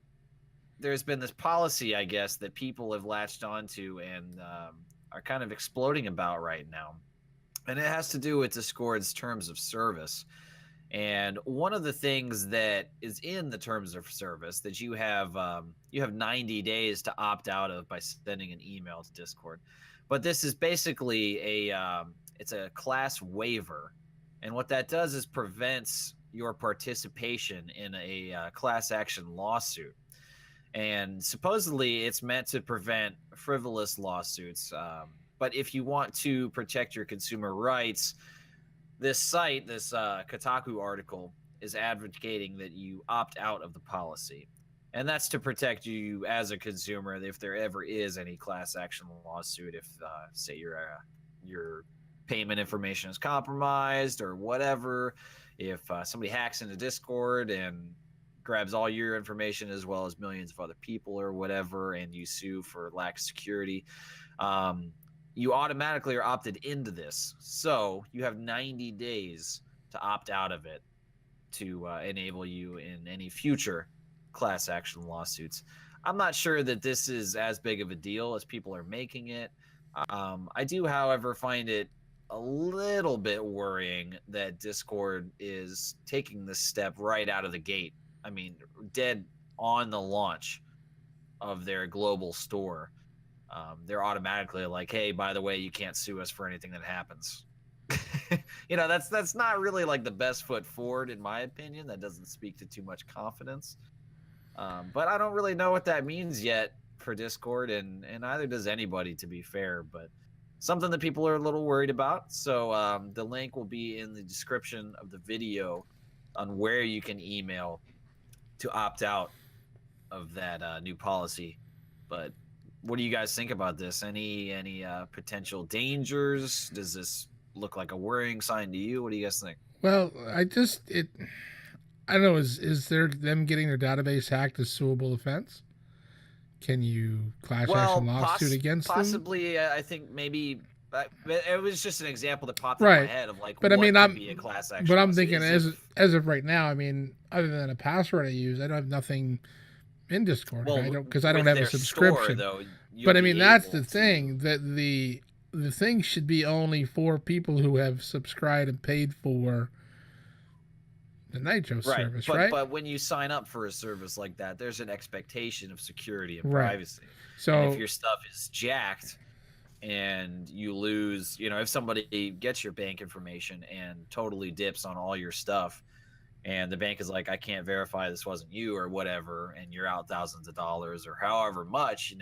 [SPEAKER 1] there's been this policy, I guess, that people have latched onto and are kind of exploding about right now. And it has to do with Discord's terms of service. And one of the things that is in the terms of service that you have 90 days to opt out of by sending an email to Discord. But this is basically It's a class waiver, and what that does is prevents your participation in a class action lawsuit. And supposedly it's meant to prevent frivolous lawsuits. But if you want to protect your consumer rights, this site, this Kotaku article, is advocating that you opt out of the policy. And that's to protect you as a consumer if there ever is any class action lawsuit. If, say, your payment information is compromised or whatever, if somebody hacks into Discord and grabs all your information as well as millions of other people or whatever, and you sue for lack of security, you automatically are opted into this. So you have 90 days to opt out of it to enable you in any future class action lawsuits. I'm not sure that this is as big of a deal as people are making it. I do, however, find it a little bit worrying that Discord is taking this step right out of the gate. I mean, dead on the launch of their global store. They're automatically like, hey, by the way, you can't sue us for anything that happens. That's not really like the best foot forward, in my opinion. That doesn't speak to too much confidence. But I don't really know what that means yet for Discord, and neither does anybody, to be fair. But something that people are a little worried about. So the link will be in the description of the video on where you can email to opt out of that new policy. But what do you guys think about this? Any potential dangers? Does this look like a worrying sign to you? What do you guys think?
[SPEAKER 3] Well, I don't know. Is there them getting their database hacked a suable offense? Can you class action lawsuit against them?
[SPEAKER 1] Possibly. I think maybe. It was just an example that popped in my head of like,
[SPEAKER 3] but I mean,
[SPEAKER 1] could be a class action.
[SPEAKER 3] But I'm thinking as of right now, I mean, other than a password I use, I don't have nothing in Discord.
[SPEAKER 1] Well,
[SPEAKER 3] because I don't have a subscription.
[SPEAKER 1] Store, though,
[SPEAKER 3] but I mean, that's the thing, that the thing should be only for people who have subscribed and paid for the Nitro service, right?
[SPEAKER 1] But when you sign up for a service like that, there's an expectation of security and privacy.
[SPEAKER 3] So
[SPEAKER 1] and if your stuff is jacked and you lose, if somebody gets your bank information and totally dips on all your stuff, and the bank is like, I can't verify this wasn't you or whatever, and you're out thousands of dollars or however much,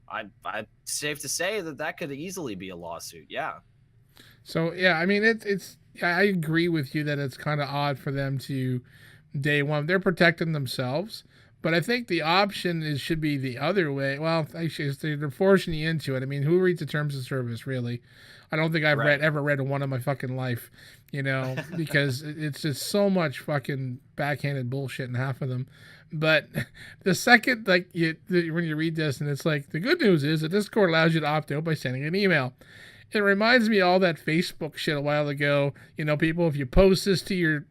[SPEAKER 1] I'm safe to say that could easily be a lawsuit. Yeah.
[SPEAKER 3] So yeah, I mean, it's I agree with you that it's kind of odd for them to day one. They're protecting themselves, but I think the option should be the other way. Well, actually, they're forcing you into it. I mean, who reads the terms of service, really? I don't think I've ever read one in my fucking life, because it's just so much fucking backhanded bullshit in half of them. But the second, when you read this, and it's like, the good news is that Discord allows you to opt out by sending an email. It reminds me of all that Facebook shit a while ago. People, if you post this to your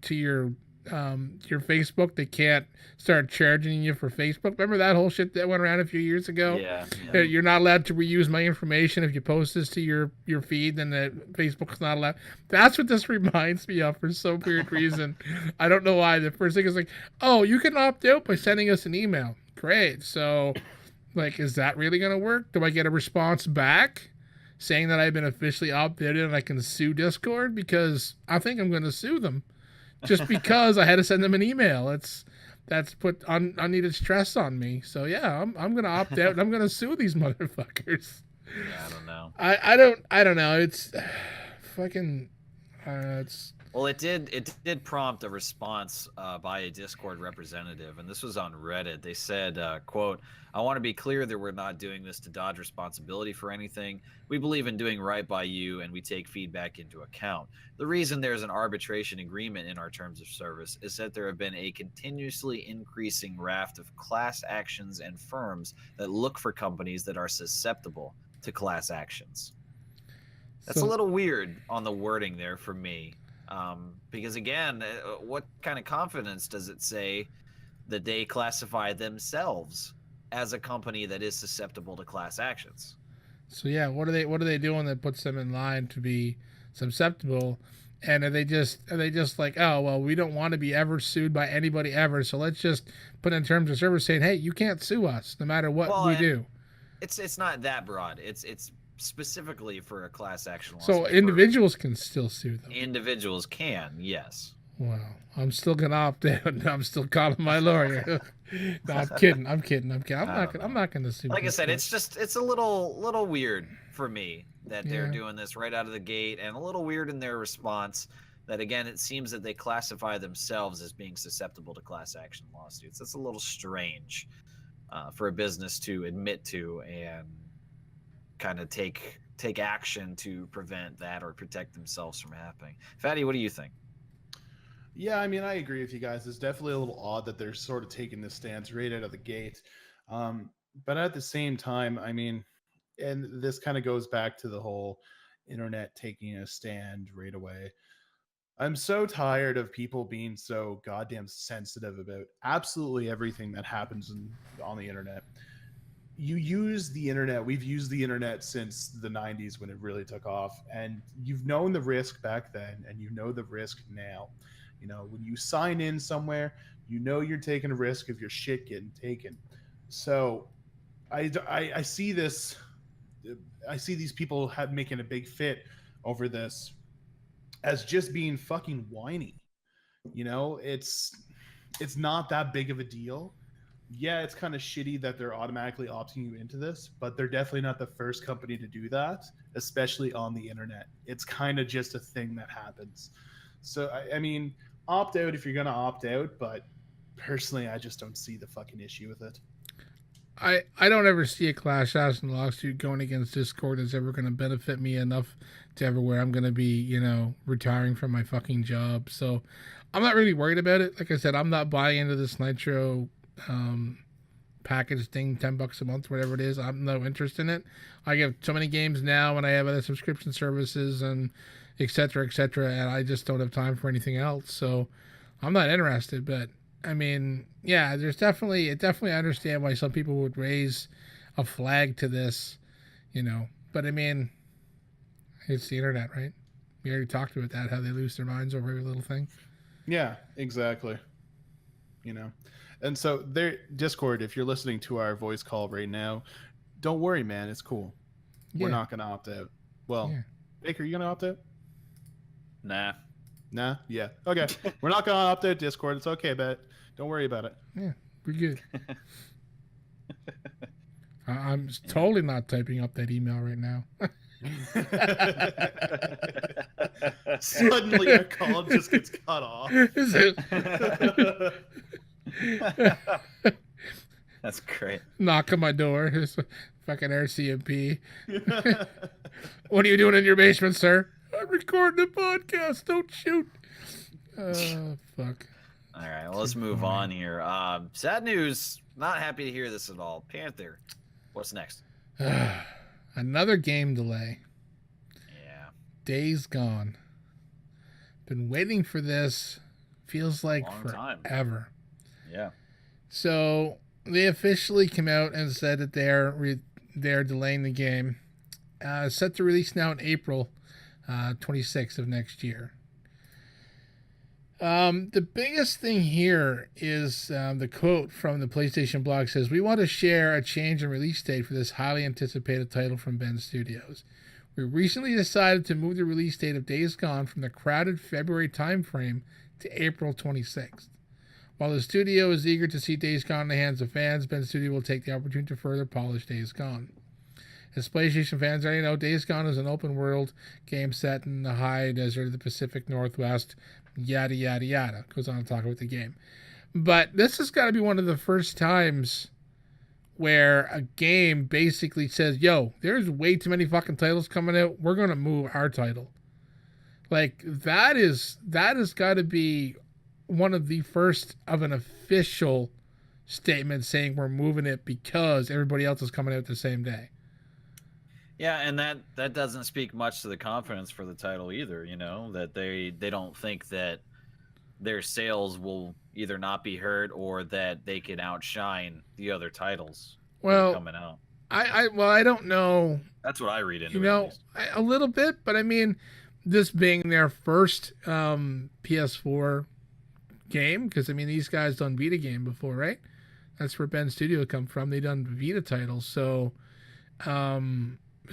[SPEAKER 3] Facebook, they can't start charging you for Facebook. Remember that whole shit that went around a few years ago?
[SPEAKER 1] Yeah.
[SPEAKER 3] You're not allowed to reuse my information if you post this to your feed, then Facebook's not allowed. That's what this reminds me of for some weird reason. I don't know why. The first thing is like, oh, you can opt out by sending us an email. Great. So, is that really going to work? Do I get a response back saying that I've been officially opted in and I can sue Discord? Because I think I'm going to sue them. Just because I had to send them an email. That's put unneeded stress on me. So yeah, I'm gonna opt out and I'm gonna sue these motherfuckers.
[SPEAKER 1] Yeah, I don't know.
[SPEAKER 3] I don't know. It's fucking it's.
[SPEAKER 1] Well, it did prompt a response by a Discord representative, and this was on Reddit. They said, quote, I want to be clear that we're not doing this to dodge responsibility for anything. We believe in doing right by you, and we take feedback into account. The reason there's an arbitration agreement in our terms of service is that there have been a continuously increasing raft of class actions and firms that look for companies that are susceptible to class actions. That's a little weird on the wording there for me. Because again, what kind of confidence does it say that they classify themselves as a company that is susceptible to class actions?
[SPEAKER 3] So yeah, what are they doing that puts them in line to be susceptible? And are they just like, oh well, we don't want to be ever sued by anybody ever, so let's just put in terms of service saying, hey, you can't sue us no matter what we do.
[SPEAKER 1] It's not that broad. It's specifically for a class action lawsuit.
[SPEAKER 3] So individuals can still sue them.
[SPEAKER 1] Individuals can, yes.
[SPEAKER 3] Wow, I'm still gonna opt out. I'm still calling my lawyer. No, I'm kidding. I'm not gonna sue.
[SPEAKER 1] Like I said,
[SPEAKER 3] people.
[SPEAKER 1] it's a little weird for me that they're
[SPEAKER 3] Yeah.
[SPEAKER 1] doing this right out of the gate, and a little weird in their response. That again, it seems that they classify themselves as being susceptible to class action lawsuits. That's a little strange for a business to admit to and kind of take action to prevent that or protect themselves from happening. Fatti, what do you think?
[SPEAKER 4] Yeah, I mean, I agree with you guys. It's definitely a little odd that they're sort of taking this stance right out of the gate. But at the same time, I mean, and this kind of goes back to the whole internet taking a stand right away. I'm so tired of people being so goddamn sensitive about absolutely everything that happens on the internet. You use the internet. We've used the internet since the 90s when it really took off. And you've known the risk back then, and you know the risk now. You know, when you sign in somewhere, you know you're taking a risk of your shit getting taken. So I see this. I see these people making a big fit over this as just being fucking whiny. You know, it's not that big of a deal. Yeah, it's kind of shitty that they're automatically opting you into this, but they're definitely not the first company to do that, especially on the internet. It's kind of just a thing that happens. So, I mean, opt out if you're going to opt out, but personally, I just don't see the fucking issue with it.
[SPEAKER 3] I don't ever see a class action lawsuit going against Discord that's ever going to benefit me enough to ever where I'm going to be, retiring from my fucking job. So I'm not really worried about it. Like I said, I'm not buying into this Nitro package thing, $10 a month, whatever it is. I'm no interest in it. I get so many games now, and I have other subscription services and et cetera, and I just don't have time for anything else. So I'm not interested. But I mean, yeah, I definitely understand why some people would raise a flag to this, But I mean, it's the internet, right? We already talked about that, how they lose their minds over every little thing.
[SPEAKER 4] Yeah, exactly. And so there, Discord, if you're listening to our voice call right now, don't worry, man. It's cool.
[SPEAKER 3] Yeah.
[SPEAKER 4] We're not going to opt out. Well,
[SPEAKER 3] Yeah.
[SPEAKER 4] Baker, you going to opt out?
[SPEAKER 1] Nah.
[SPEAKER 4] Yeah. Okay. We're not going to opt out, Discord. It's okay, but don't worry about it.
[SPEAKER 3] Yeah, we're good. I'm totally not typing up that email right now.
[SPEAKER 4] Suddenly our call just gets cut off.
[SPEAKER 3] Is it?
[SPEAKER 1] That's great.
[SPEAKER 3] Knock on my door. It's fucking RCMP. What are you doing in your basement, sir? I'm recording a podcast. Don't shoot. Fuck.
[SPEAKER 1] All right, well, let's move on here. Sad news. Not happy to hear this at all. Panther, what's next?
[SPEAKER 3] Another game delay.
[SPEAKER 1] Yeah.
[SPEAKER 3] Days Gone. Been waiting for this. Feels like
[SPEAKER 1] Long time.
[SPEAKER 3] forever.
[SPEAKER 1] Yeah.
[SPEAKER 3] So they officially came out and said that they're delaying the game. Set to release now in April 26th of next year. The biggest thing here is the quote from the PlayStation blog says, "We want to share a change in release date for this highly anticipated title from Bend Studios. We recently decided to move the release date of Days Gone from the crowded February timeframe to April 26th. While the studio is eager to see Days Gone in the hands of fans, Bend Studio will take the opportunity to further polish Days Gone. As PlayStation fans already know, Days Gone is an open-world game set in the high desert of the Pacific Northwest, yada, yada, yada." Goes on to talk about the game. But this has got to be one of the first times where a game basically says, yo, there's way too many fucking titles coming out. We're going to move our title. Like, that has got to be one of the first of an official statement saying we're moving it because everybody else is coming out the same day.
[SPEAKER 1] Yeah, and that doesn't speak much to the confidence for the title either, that they don't think that their sales will either not be hurt or that they can outshine the other titles coming out.
[SPEAKER 3] I don't know.
[SPEAKER 1] That's what I read into it.
[SPEAKER 3] A little bit, but I mean, this being their first PS4 game, because I mean, these guys done Vita game before, right? That's where Bend Studio come from. They done Vita titles, so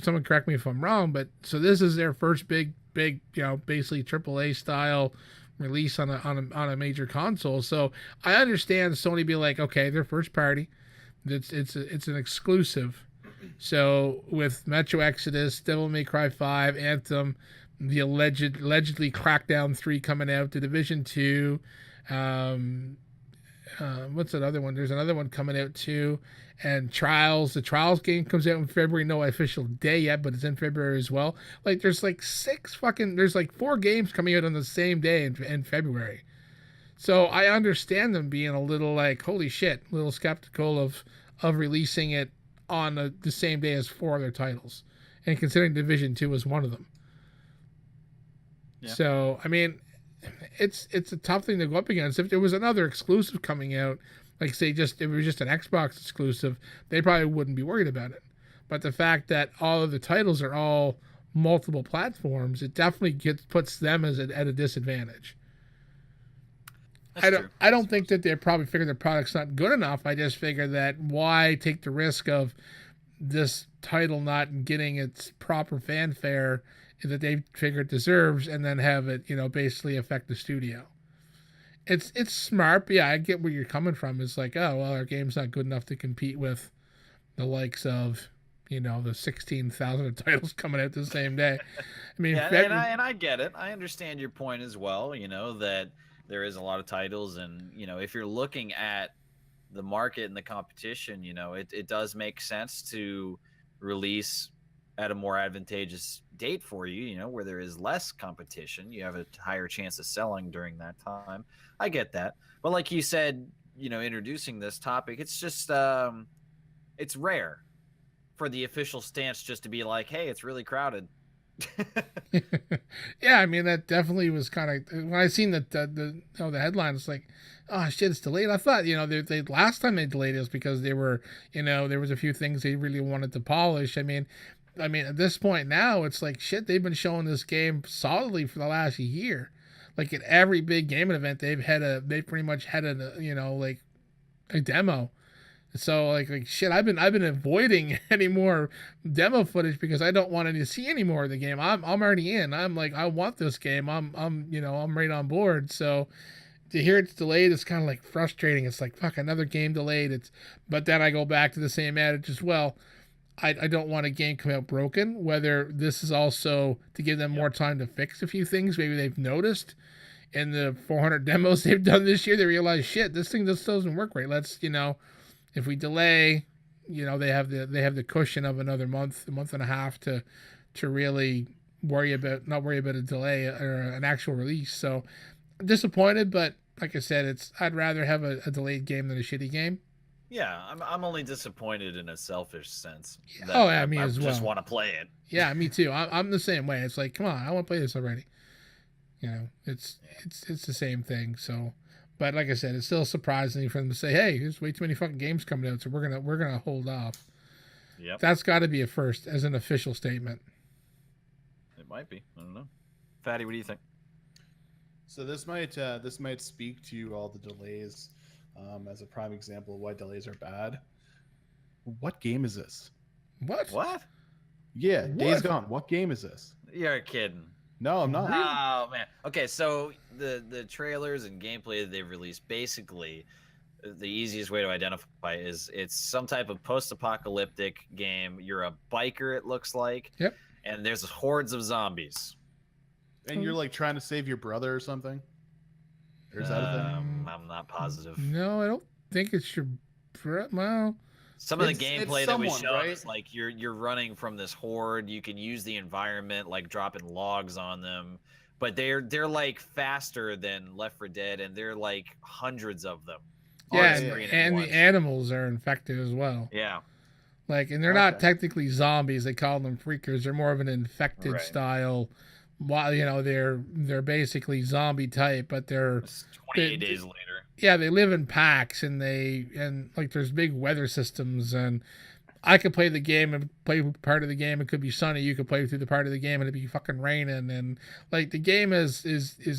[SPEAKER 3] someone correct me if I'm wrong, but so this is their first big, basically AAA style release on a major console. So I understand Sony be like, okay, they're first party, it's an exclusive. So with Metro Exodus, Devil May Cry 5, Anthem, the allegedly Crackdown 3 coming out, The Division 2, what's that other one? There's another one coming out too, and Trials. The Trials game comes out in February. No official day yet, but it's in February as well. Like there's like there's like 4 games coming out on the same day in February. So I understand them being a little like, holy shit, a little skeptical of releasing it on the same day as 4 other titles, and considering Division 2 is one of them. Yeah. So I mean, it's a tough thing to go up against. If there was another exclusive coming out, like say if it was just an Xbox exclusive, they probably wouldn't be worried about it. But the fact that all of the titles are all multiple platforms, it definitely puts them at a disadvantage. I don't think that they probably figure their product's not good enough. I just figure that why take the risk of this title not getting its proper fanfare that they figure it deserves, and then have it, basically affect the studio. It's smart, but yeah, I get where you're coming from. It's like, oh, well, our game's not good enough to compete with the likes of, the 16,000 titles coming out the same day. I mean,
[SPEAKER 1] yeah, and I get it. I understand your point as well, that there is a lot of titles, and, if you're looking at the market and the competition, it does make sense to release at a more advantageous date for you, where there is less competition. You have a higher chance of selling during that time. I get that. But like you said, introducing this topic, it's just, it's rare for the official stance just to be like, hey, it's really crowded.
[SPEAKER 3] Yeah, I mean, that definitely was kind of, when I seen the headline, it's like, oh shit, it's delayed. I thought, they last time they delayed it was because they were, there was a few things they really wanted to polish. I mean, at this point now, it's like, shit, they've been showing this game solidly for the last year. Like at every big gaming event, they pretty much had like a demo. So like shit, I've been avoiding any more demo footage because I don't want to see any more of the game. I'm already in. I'm like, I want this game. I'm right on board. So to hear it's delayed, it's kind of like frustrating. It's like, fuck, another game delayed. But then I go back to the same adage as well. I don't want a game come out broken, whether this is also to give them more time to fix a few things maybe they've noticed in the 400 demos they've done this year. They realize, shit, this thing just doesn't work right. Let's, if we delay, they have the cushion of another month and a half to really not worry about a delay or an actual release. So I'm disappointed, but like I said, I'd rather have a delayed game than a shitty game.
[SPEAKER 1] Yeah, I'm only disappointed in a selfish sense.
[SPEAKER 3] Oh, yeah, me as well.
[SPEAKER 1] I just want to play it.
[SPEAKER 3] Yeah, me too. I'm the same way. It's like, come on, I want to play this already. It's the same thing. So, but like I said, it's still surprising for them to say, hey, there's way too many fucking games coming out, so we're gonna hold off. Yep. That's got to be a first as an official statement.
[SPEAKER 1] It might be. I don't know. Fatti, what do you think?
[SPEAKER 4] So this might speak to all the delays. As a prime example of why delays are bad. What game is this?
[SPEAKER 1] What?
[SPEAKER 4] Yeah, Days Gone. What game is this?
[SPEAKER 1] You're kidding.
[SPEAKER 4] No, I'm not.
[SPEAKER 1] Oh man. Okay, so the trailers and gameplay that they've released, basically, the easiest way to identify is it's some type of post-apocalyptic game. You're a biker, it looks like.
[SPEAKER 3] Yep.
[SPEAKER 1] And there's hordes of zombies.
[SPEAKER 4] And you're like trying to save your brother or something. Or is that a thing?
[SPEAKER 1] I'm not positive.
[SPEAKER 3] No, I don't think it's your. Well,
[SPEAKER 1] some of the gameplay that we showed is like you're running from this horde. You can use the environment, like dropping logs on them, but they're like faster than Left 4 Dead, and they're like hundreds of them.
[SPEAKER 3] Yeah, and the animals are infected as well.
[SPEAKER 1] Yeah.
[SPEAKER 3] Like, and they're not technically zombies. They call them freakers. They're more of an infected style. While they're basically zombie type, but they're
[SPEAKER 1] 28 days later.
[SPEAKER 3] Yeah, they live in packs, and like there's big weather systems, and I could play the game and play part of the game. It could be sunny. You could play through the part of the game, and it'd be fucking raining, and like the game is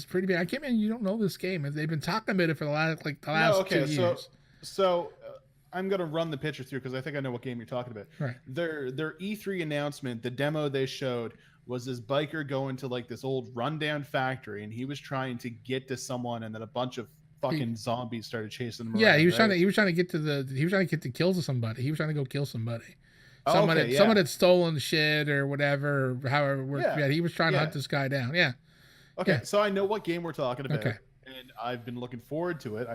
[SPEAKER 3] pretty big. I can't imagine you don't know this game. They've been talking about it for the last 2 years.
[SPEAKER 4] So I'm gonna run the picture through because I think I know what game you're talking about.
[SPEAKER 3] Right.
[SPEAKER 4] Their E3 announcement, the demo they showed was this biker going to like this old rundown factory, and he was trying to get to someone, and then a bunch of fucking zombies started chasing him
[SPEAKER 3] Yeah,
[SPEAKER 4] around.
[SPEAKER 3] he was
[SPEAKER 4] right?
[SPEAKER 3] trying to get the kills of somebody. He was trying to go kill somebody.
[SPEAKER 4] Oh,
[SPEAKER 3] Someone
[SPEAKER 4] okay,
[SPEAKER 3] someone had stolen shit or whatever, or however.
[SPEAKER 4] Yeah.
[SPEAKER 3] He was trying to hunt this guy down. Yeah.
[SPEAKER 4] Okay,
[SPEAKER 3] Yeah.
[SPEAKER 4] so I know what game we're talking about,
[SPEAKER 3] Okay.
[SPEAKER 4] and I've been looking forward to it.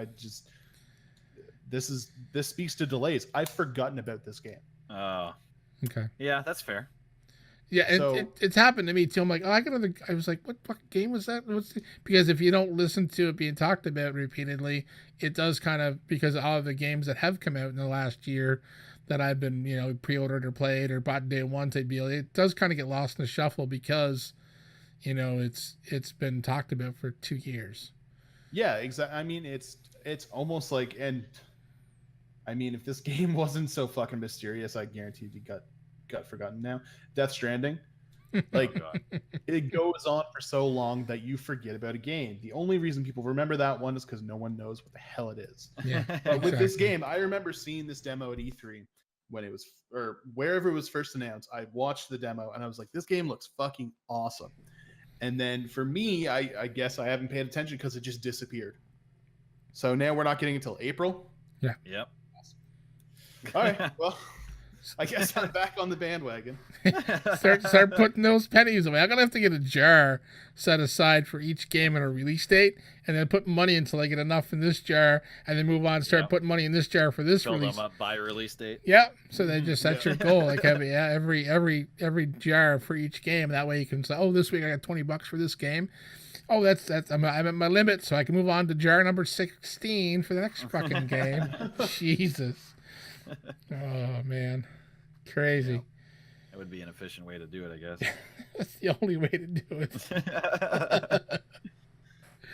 [SPEAKER 4] This speaks to delays. I've forgotten about this game.
[SPEAKER 1] Oh,
[SPEAKER 3] Okay.
[SPEAKER 1] yeah, that's fair.
[SPEAKER 3] Yeah,
[SPEAKER 4] So-
[SPEAKER 3] it's happened to me too. I'm like, oh, I was like, what fucking game was that? Because if you don't listen to it being talked about repeatedly, it does kind of, because all of the games that have come out in the last year that I've been, pre-ordered or played or bought day one type deal, it does kind of get lost in the shuffle because, it's been talked about for 2 years.
[SPEAKER 4] Yeah, exactly. I mean, it's almost like, and I mean, if this game wasn't so fucking mysterious, I guarantee you got forgotten now. Death Stranding, like it goes on for so long that you forget about a game. The only reason people remember that one is because no one knows what the hell it is.
[SPEAKER 3] Yeah.
[SPEAKER 4] But with this
[SPEAKER 3] Exactly.
[SPEAKER 4] game, I remember seeing this demo at E3 when it was, or wherever it was first announced. I watched the demo and I was like, this game looks fucking awesome. And then for me, I guess I haven't paid attention because it just disappeared. So now we're not getting until April.
[SPEAKER 1] Yep.
[SPEAKER 4] All right. Well, I guess I'm back on the bandwagon.
[SPEAKER 3] Start putting those pennies away. I'm gonna have to get a jar set aside for each game and a release date, and then put money until I get enough in this jar, and then move on and start putting money in this jar for this
[SPEAKER 1] Fill
[SPEAKER 3] release.
[SPEAKER 1] them up by release date.
[SPEAKER 3] Yeah, so they just that's
[SPEAKER 4] Yeah.
[SPEAKER 3] your goal. Like have every jar for each game. That way you can say, oh, this week I got $20 for this game. Oh, that's I'm at my limit, so I can move on to jar number 16 for the next fucking game. Jesus. Oh man, crazy.
[SPEAKER 1] That would be an efficient way to do it, I guess.
[SPEAKER 3] That's the only way to do it.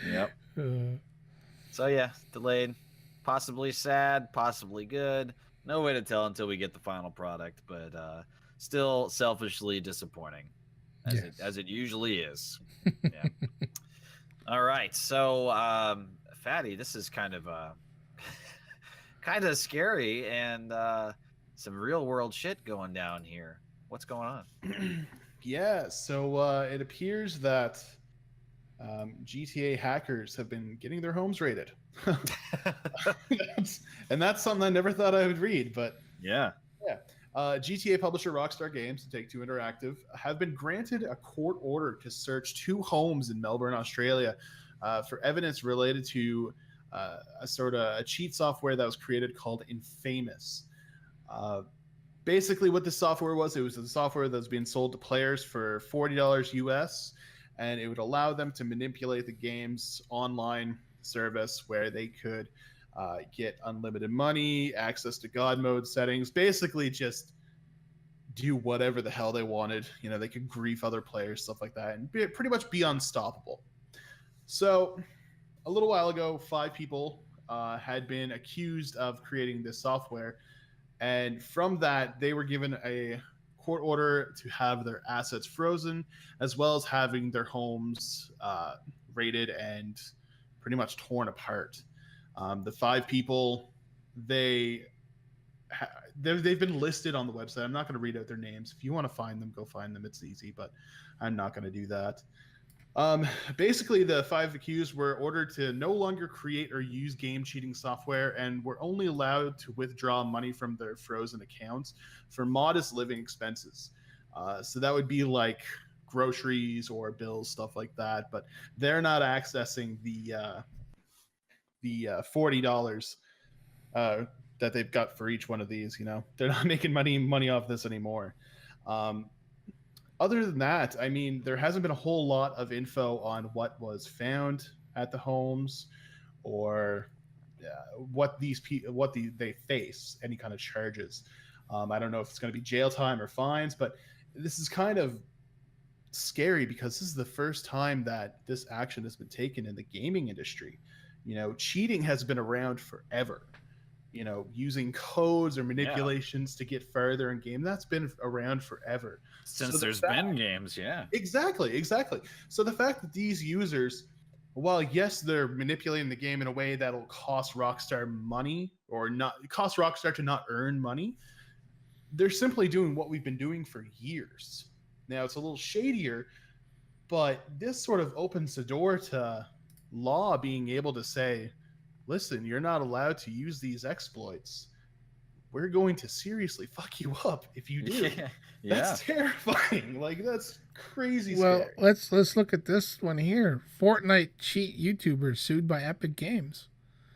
[SPEAKER 1] Yep.
[SPEAKER 3] Uh,
[SPEAKER 1] So yeah, delayed, possibly sad, possibly good. No way to tell until we get the final product, but still selfishly disappointing, as it usually is. Yeah. All right, so Fatti, this is kind of scary and some real world shit going down here. What's going on?
[SPEAKER 4] Yeah, so it appears that GTA hackers have been getting their homes raided. That's something I never thought I would read, but
[SPEAKER 1] Yeah.
[SPEAKER 4] GTA publisher Rockstar Games and Take-Two Interactive have been granted a court order to search 2 homes in Melbourne, Australia, for evidence related to a cheat software that was created called Infamous. Basically, what this software was, it was a software that was being sold to players for $40 US, and it would allow them to manipulate the game's online service where they could get unlimited money, access to God mode settings, basically just do whatever the hell they wanted. They could grief other players, stuff like that, and pretty much be unstoppable. So a little while ago, 5 people had been accused of creating this software. And from that, they were given a court order to have their assets frozen, as well as having their homes raided and pretty much torn apart. The 5 people, they've been listed on the website. I'm not going to read out their names. If you want to find them, go find them. It's easy, but I'm not going to do that. Basically, the 5 accused were ordered to no longer create or use game cheating software, and were only allowed to withdraw money from their frozen accounts for modest living expenses. So that would be like groceries or bills, stuff like that. But they're not accessing the $40 that they've got for each one of these. They're not making money off this anymore. Other than that, I mean, there hasn't been a whole lot of info on what was found at the homes, or what they face, any kind of charges. I don't know if it's going to be jail time or fines, but this is kind of scary because this is the first time that this action has been taken in the gaming industry. Cheating has been around forever. Using codes or manipulations to get further in game, that's been around forever.
[SPEAKER 1] Since there's been games, yeah.
[SPEAKER 4] Exactly. So the fact that these users, while yes, they're manipulating the game in a way that'll cost Rockstar money or not cause Rockstar to not earn money. They're simply doing what we've been doing for years. Now it's a little shadier, but this sort of opens the door to law being able to say, listen, you're not allowed to use these exploits. We're going to seriously fuck you up if you do.
[SPEAKER 1] Yeah.
[SPEAKER 4] That's terrifying. Like, that's crazy
[SPEAKER 3] Well,
[SPEAKER 4] scary.
[SPEAKER 3] let's look at this one here. Fortnite cheat YouTubers sued by Epic Games.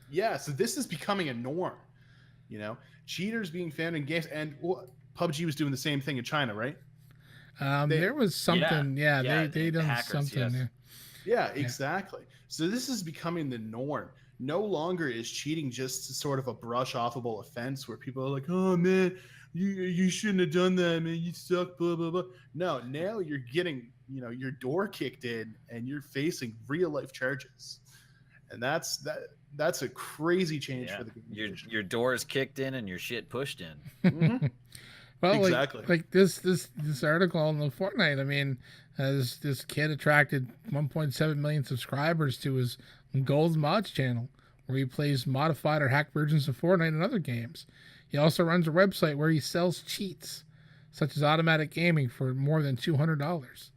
[SPEAKER 4] Yeah, so this is becoming a norm. You know, cheaters being found in games, and PUBG was doing the same thing in China, right?
[SPEAKER 3] There was something. Yeah,
[SPEAKER 1] yeah,
[SPEAKER 3] they
[SPEAKER 1] the
[SPEAKER 3] done
[SPEAKER 1] hackers,
[SPEAKER 3] something.
[SPEAKER 1] yes.
[SPEAKER 4] Yeah, exactly. So this is becoming the norm. No longer is cheating just sort of a brush offable offense where people are like, "Oh man, you shouldn't have done that, man. You suck." Blah blah blah. No, now you're getting your door kicked in and you're facing real life charges, and that's a crazy change for the game.
[SPEAKER 1] Your door is kicked in and your shit pushed in.
[SPEAKER 4] Mm-hmm.
[SPEAKER 3] Well,
[SPEAKER 4] Exactly.
[SPEAKER 3] like this article on the Fortnite. I mean, this kid attracted 1.7 million subscribers to his Gold Mods channel, where he plays modified or hacked versions of Fortnite and other games. He also runs a website where he sells cheats, such as automatic gaming, for more than $200.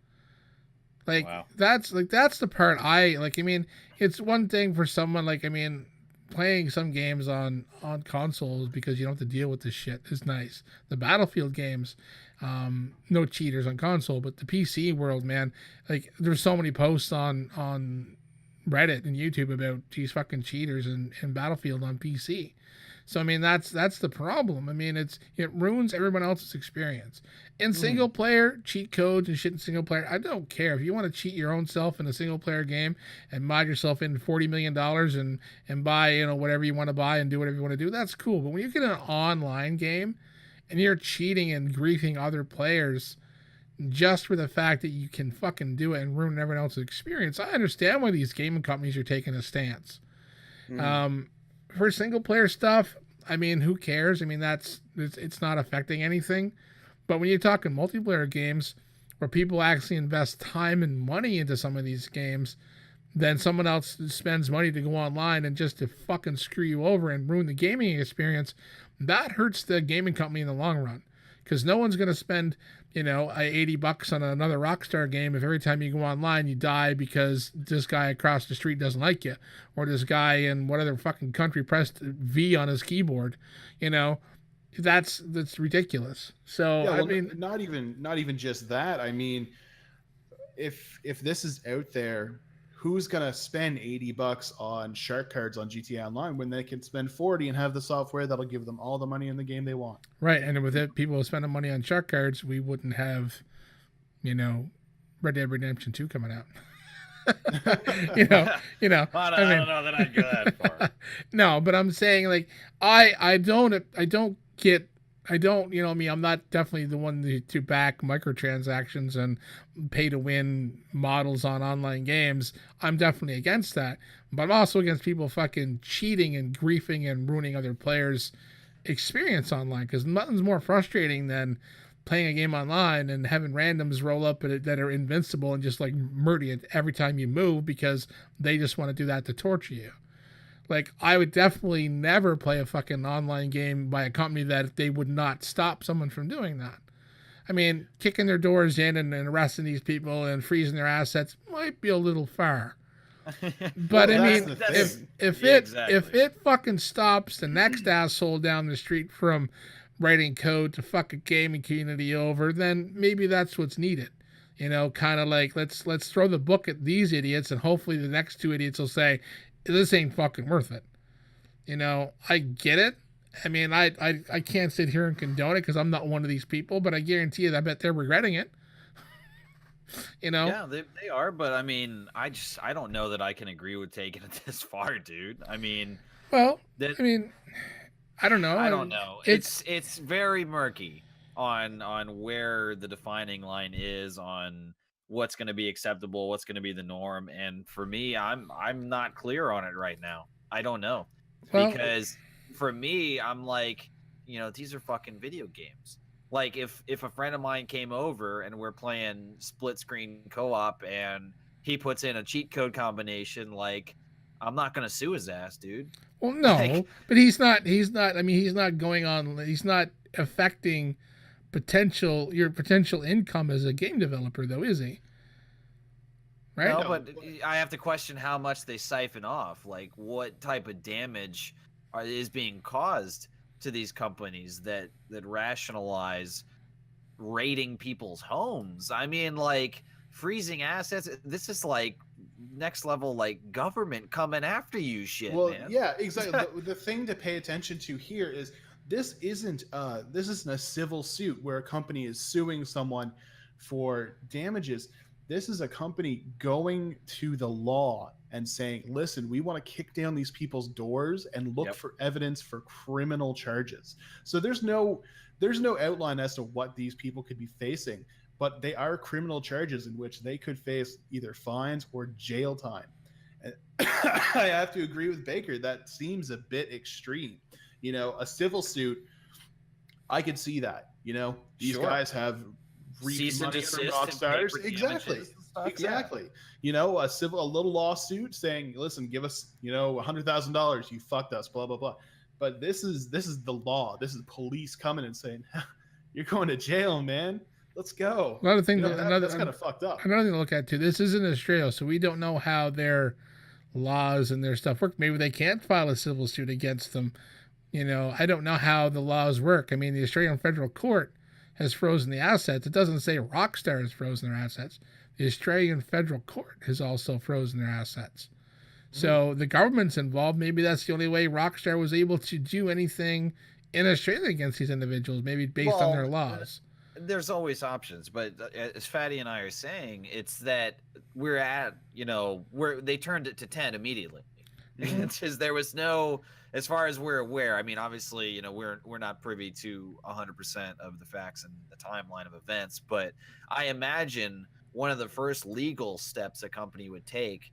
[SPEAKER 3] Like,
[SPEAKER 1] Wow.
[SPEAKER 3] that's the part I like. I mean, it's one thing for someone like, I mean, playing some games on consoles because you don't have to deal with this shit is nice. The Battlefield games, no cheaters on console, but the PC world, man, like there's so many posts on Reddit and YouTube about these fucking cheaters in Battlefield on PC. So I mean that's the problem. I mean it ruins everyone else's experience. In single player, cheat codes and shit in single player, I don't care. If you want to cheat your own self in a single player game and mod yourself in $40 million and buy, whatever you want to buy and do whatever you want to do, that's cool. But when you get an online game and you're cheating and griefing other players just for the fact that you can fucking do it and ruin everyone else's experience, I understand why these gaming companies are taking a stance. For single player stuff, I mean, who cares? I mean, it's not affecting anything. But when you're talking multiplayer games where people actually invest time and money into some of these games, then someone else spends money to go online and just to fucking screw you over and ruin the gaming experience, that hurts the gaming company in the long run. Because no one's going to spend, $80 on another Rockstar game if every time you go online you die because this guy across the street doesn't like you, or this guy in whatever fucking country pressed V on his keyboard. That's ridiculous. So
[SPEAKER 4] Yeah, well,
[SPEAKER 3] I mean,
[SPEAKER 4] not even just that. I mean, if this is out there, who's gonna spend $80 on shark cards on GTA Online when they can spend 40 and have the software that'll give them all the money in the game they want?
[SPEAKER 3] right, and with it, people spending money on shark cards, we wouldn't have, Red Dead Redemption 2 coming out. I
[SPEAKER 1] don't know that I'd go that far.
[SPEAKER 3] No, but I'm saying like I don't get. I'm not definitely the one to back microtransactions and pay to win models on online games. I'm definitely against that. But I'm also against people fucking cheating and griefing and ruining other players' experience online, because nothing's more frustrating than playing a game online and having randoms roll up that are invincible and just like murder you every time you move because they just want to do that to torture you. Like, I would definitely never play a fucking online game by a company that they would not stop someone from doing that. I mean, kicking their doors in and arresting these people and freezing their assets might be a little far. But
[SPEAKER 4] Well,
[SPEAKER 3] I
[SPEAKER 4] that's
[SPEAKER 3] mean,
[SPEAKER 4] the thing.
[SPEAKER 3] if
[SPEAKER 1] Yeah,
[SPEAKER 3] it
[SPEAKER 1] exactly.
[SPEAKER 3] fucking stops the next asshole down the street from writing code to fuck a gaming community over, then maybe that's what's needed. Kind of like let's throw the book at these idiots, and hopefully the next two idiots will say, this ain't fucking worth it. I get it. I mean, I can't sit here and condone it because I'm not one of these people, but I guarantee you, I bet they're regretting it.
[SPEAKER 1] Yeah, they are, but I mean, I don't know that I can agree with taking it this far, dude. I mean,
[SPEAKER 3] Well,
[SPEAKER 1] that,
[SPEAKER 3] I mean, I don't know.
[SPEAKER 1] I don't know. It's very murky on where the defining line is on what's going to be acceptable, what's going to be the norm, and for me, I'm not clear on it right now. I don't know.
[SPEAKER 3] Well,
[SPEAKER 1] Because for me, I'm like, these are fucking video games. Like if a friend of mine came over and we're playing split screen co-op and he puts in a cheat code combination like I'm not gonna sue his ass, dude.
[SPEAKER 3] Well, no,
[SPEAKER 1] Like,
[SPEAKER 3] but he's not. He's not. I mean, he's not going on. He's not affecting your potential income as a game developer, though, is he? Right?
[SPEAKER 1] no,
[SPEAKER 4] No,
[SPEAKER 1] but I have to question how much they siphon off. Like, what type of damage is being caused to these companies that rationalize raiding people's homes? I mean, like, freezing assets. This is like next level, like, government coming after you, shit,
[SPEAKER 4] well,
[SPEAKER 1] man.
[SPEAKER 4] yeah, exactly. The thing to pay attention to here is this isn't a civil suit where a company is suing someone for damages. This is a company going to the law and saying, listen, we want to kick down these people's doors and look
[SPEAKER 1] Yep.
[SPEAKER 4] for evidence for criminal charges. So there's no outline as to what these people could be facing, but they are criminal charges in which they could face either fines or jail time. And I have to agree with Baker. That seems a bit extreme. You know, a civil suit, I could see that. You know, these
[SPEAKER 1] Sure.
[SPEAKER 4] guys have
[SPEAKER 1] Cease and
[SPEAKER 4] money from
[SPEAKER 1] desist
[SPEAKER 4] rock
[SPEAKER 1] and
[SPEAKER 4] stars.
[SPEAKER 1] pay for
[SPEAKER 4] Exactly.
[SPEAKER 1] damages and stuff, yeah.
[SPEAKER 4] Exactly. You know, a little lawsuit saying, listen, give us, $100,000. You fucked us, blah, blah, blah. But this is the law. This is police coming and saying, you're going to jail, man. Let's go.
[SPEAKER 3] Another thing,
[SPEAKER 4] That's kind of fucked up.
[SPEAKER 3] another thing to look at too. This isn't Australia, so we don't know how their laws and their stuff work. Maybe they can't file a civil suit against them. I don't know how the laws work. I mean, the Australian federal court has frozen the assets. It doesn't say Rockstar has frozen their assets. The Australian federal court has also frozen their assets. So the government's involved. Maybe that's the only way Rockstar was able to do anything in Australia against these individuals, maybe based on their laws.
[SPEAKER 1] There's always options, but as Fatti and I are saying, it's that we're at, they turned it to 10 immediately. It's just, there was no, as far as we're aware, I mean, obviously, we're not privy to 100% of the facts and the timeline of events, but I imagine one of the first legal steps a company would take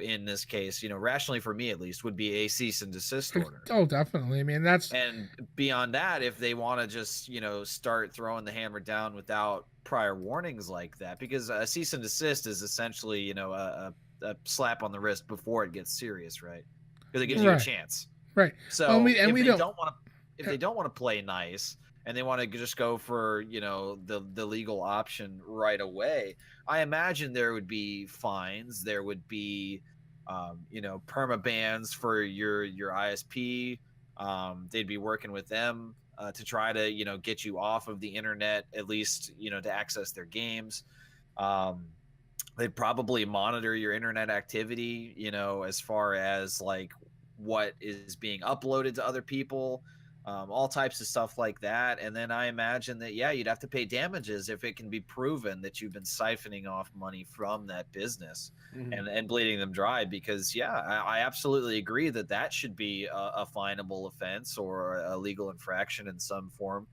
[SPEAKER 1] in this case, rationally for me at least, would be a cease and desist order.
[SPEAKER 3] Oh, definitely. I mean,
[SPEAKER 1] and beyond that, if they want to just, start throwing the hammer down without prior warnings like that, because a cease and desist is essentially, a slap on the wrist before it gets serious, right? Because it gives you a chance.
[SPEAKER 3] Right.
[SPEAKER 1] So if they don't want to play nice and they want to just go for, the legal option right away, I imagine there would be fines. There would be, perma bans for your ISP. They'd be working with them to try to, get you off of the internet, at least, to access their games. They'd probably monitor your internet activity, as far as like what is being uploaded to other people, all types of stuff like that. And then I imagine that, you'd have to pay damages if it can be proven that you've been siphoning off money from that business and bleeding them dry. Because, I absolutely agree that should be a finable offense or a legal infraction in some form.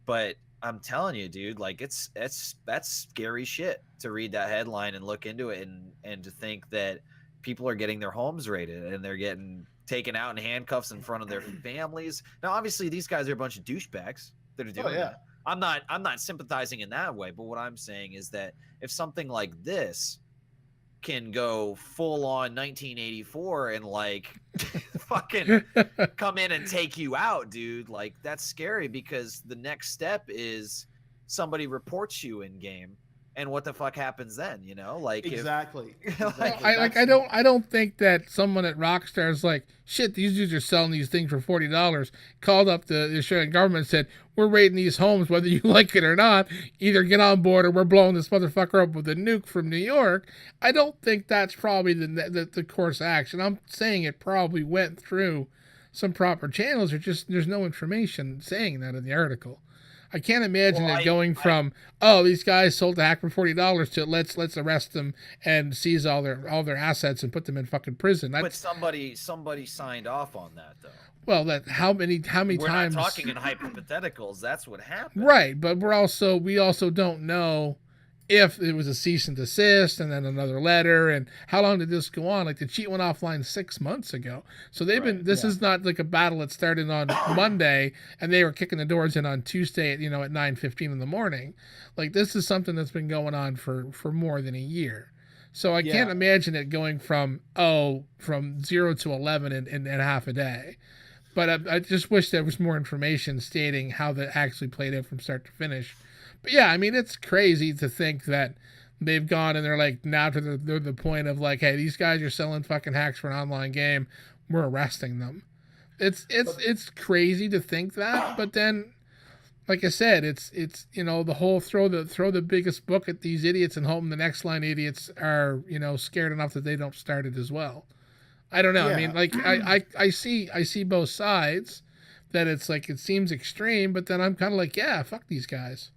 [SPEAKER 1] But I'm telling you, dude, like that's scary shit to read that headline and look into it and to think that people are getting their homes raided and they're getting taken out in handcuffs in front of their families. Now, obviously, these guys are a bunch of douchebags that are doing that. I'm not sympathizing in that way, but what I'm saying is that if something like this can go full on 1984 and like fucking come in and take you out, dude, like that's scary, because the next step is somebody reports you in game. And what the fuck happens then? Like
[SPEAKER 4] exactly.
[SPEAKER 3] I don't think that someone at Rockstar is like, shit, these dudes are selling these things for $40. Called up the Australian government and said, we're raiding these homes whether you like it or not. Either get on board or we're blowing this motherfucker up with a nuke from New York. I don't think that's probably the course of action. I'm saying it probably went through some proper channels, or just there's no information saying that in the article. I can't imagine it going from these guys sold the hack for $40 to let's arrest them and seize all their assets and put them in fucking prison.
[SPEAKER 1] But somebody signed off on that though.
[SPEAKER 3] Well, that how many times?
[SPEAKER 1] We're not talking in hypotheticals. That's what happened.
[SPEAKER 3] Right, but we also don't know if it was a cease and desist and then another letter, and how long did this go on? Like the cheat went offline 6 months ago, so they've been. This is not like a battle that started on Monday and they were kicking the doors in on Tuesday at 9:15 in the morning. Like this is something that's been going on for more than a year. So I can't
[SPEAKER 4] Yeah.
[SPEAKER 3] imagine it going from 0 to 11 in half a day. But I just wish there was more information stating how that actually played out from start to finish. But yeah, I mean, it's crazy to think that they've gone and they're like now to the point of like, hey, these guys are selling fucking hacks for an online game. We're arresting them. It's crazy to think that, but then, like I said, it's the whole throw the biggest book at these idiots and hope the next line idiots are scared enough that they don't start it as well. I don't know. I
[SPEAKER 4] Yeah.
[SPEAKER 3] mean, like I see both sides. That it's like it seems extreme, but then I'm kind of like, yeah, fuck these guys,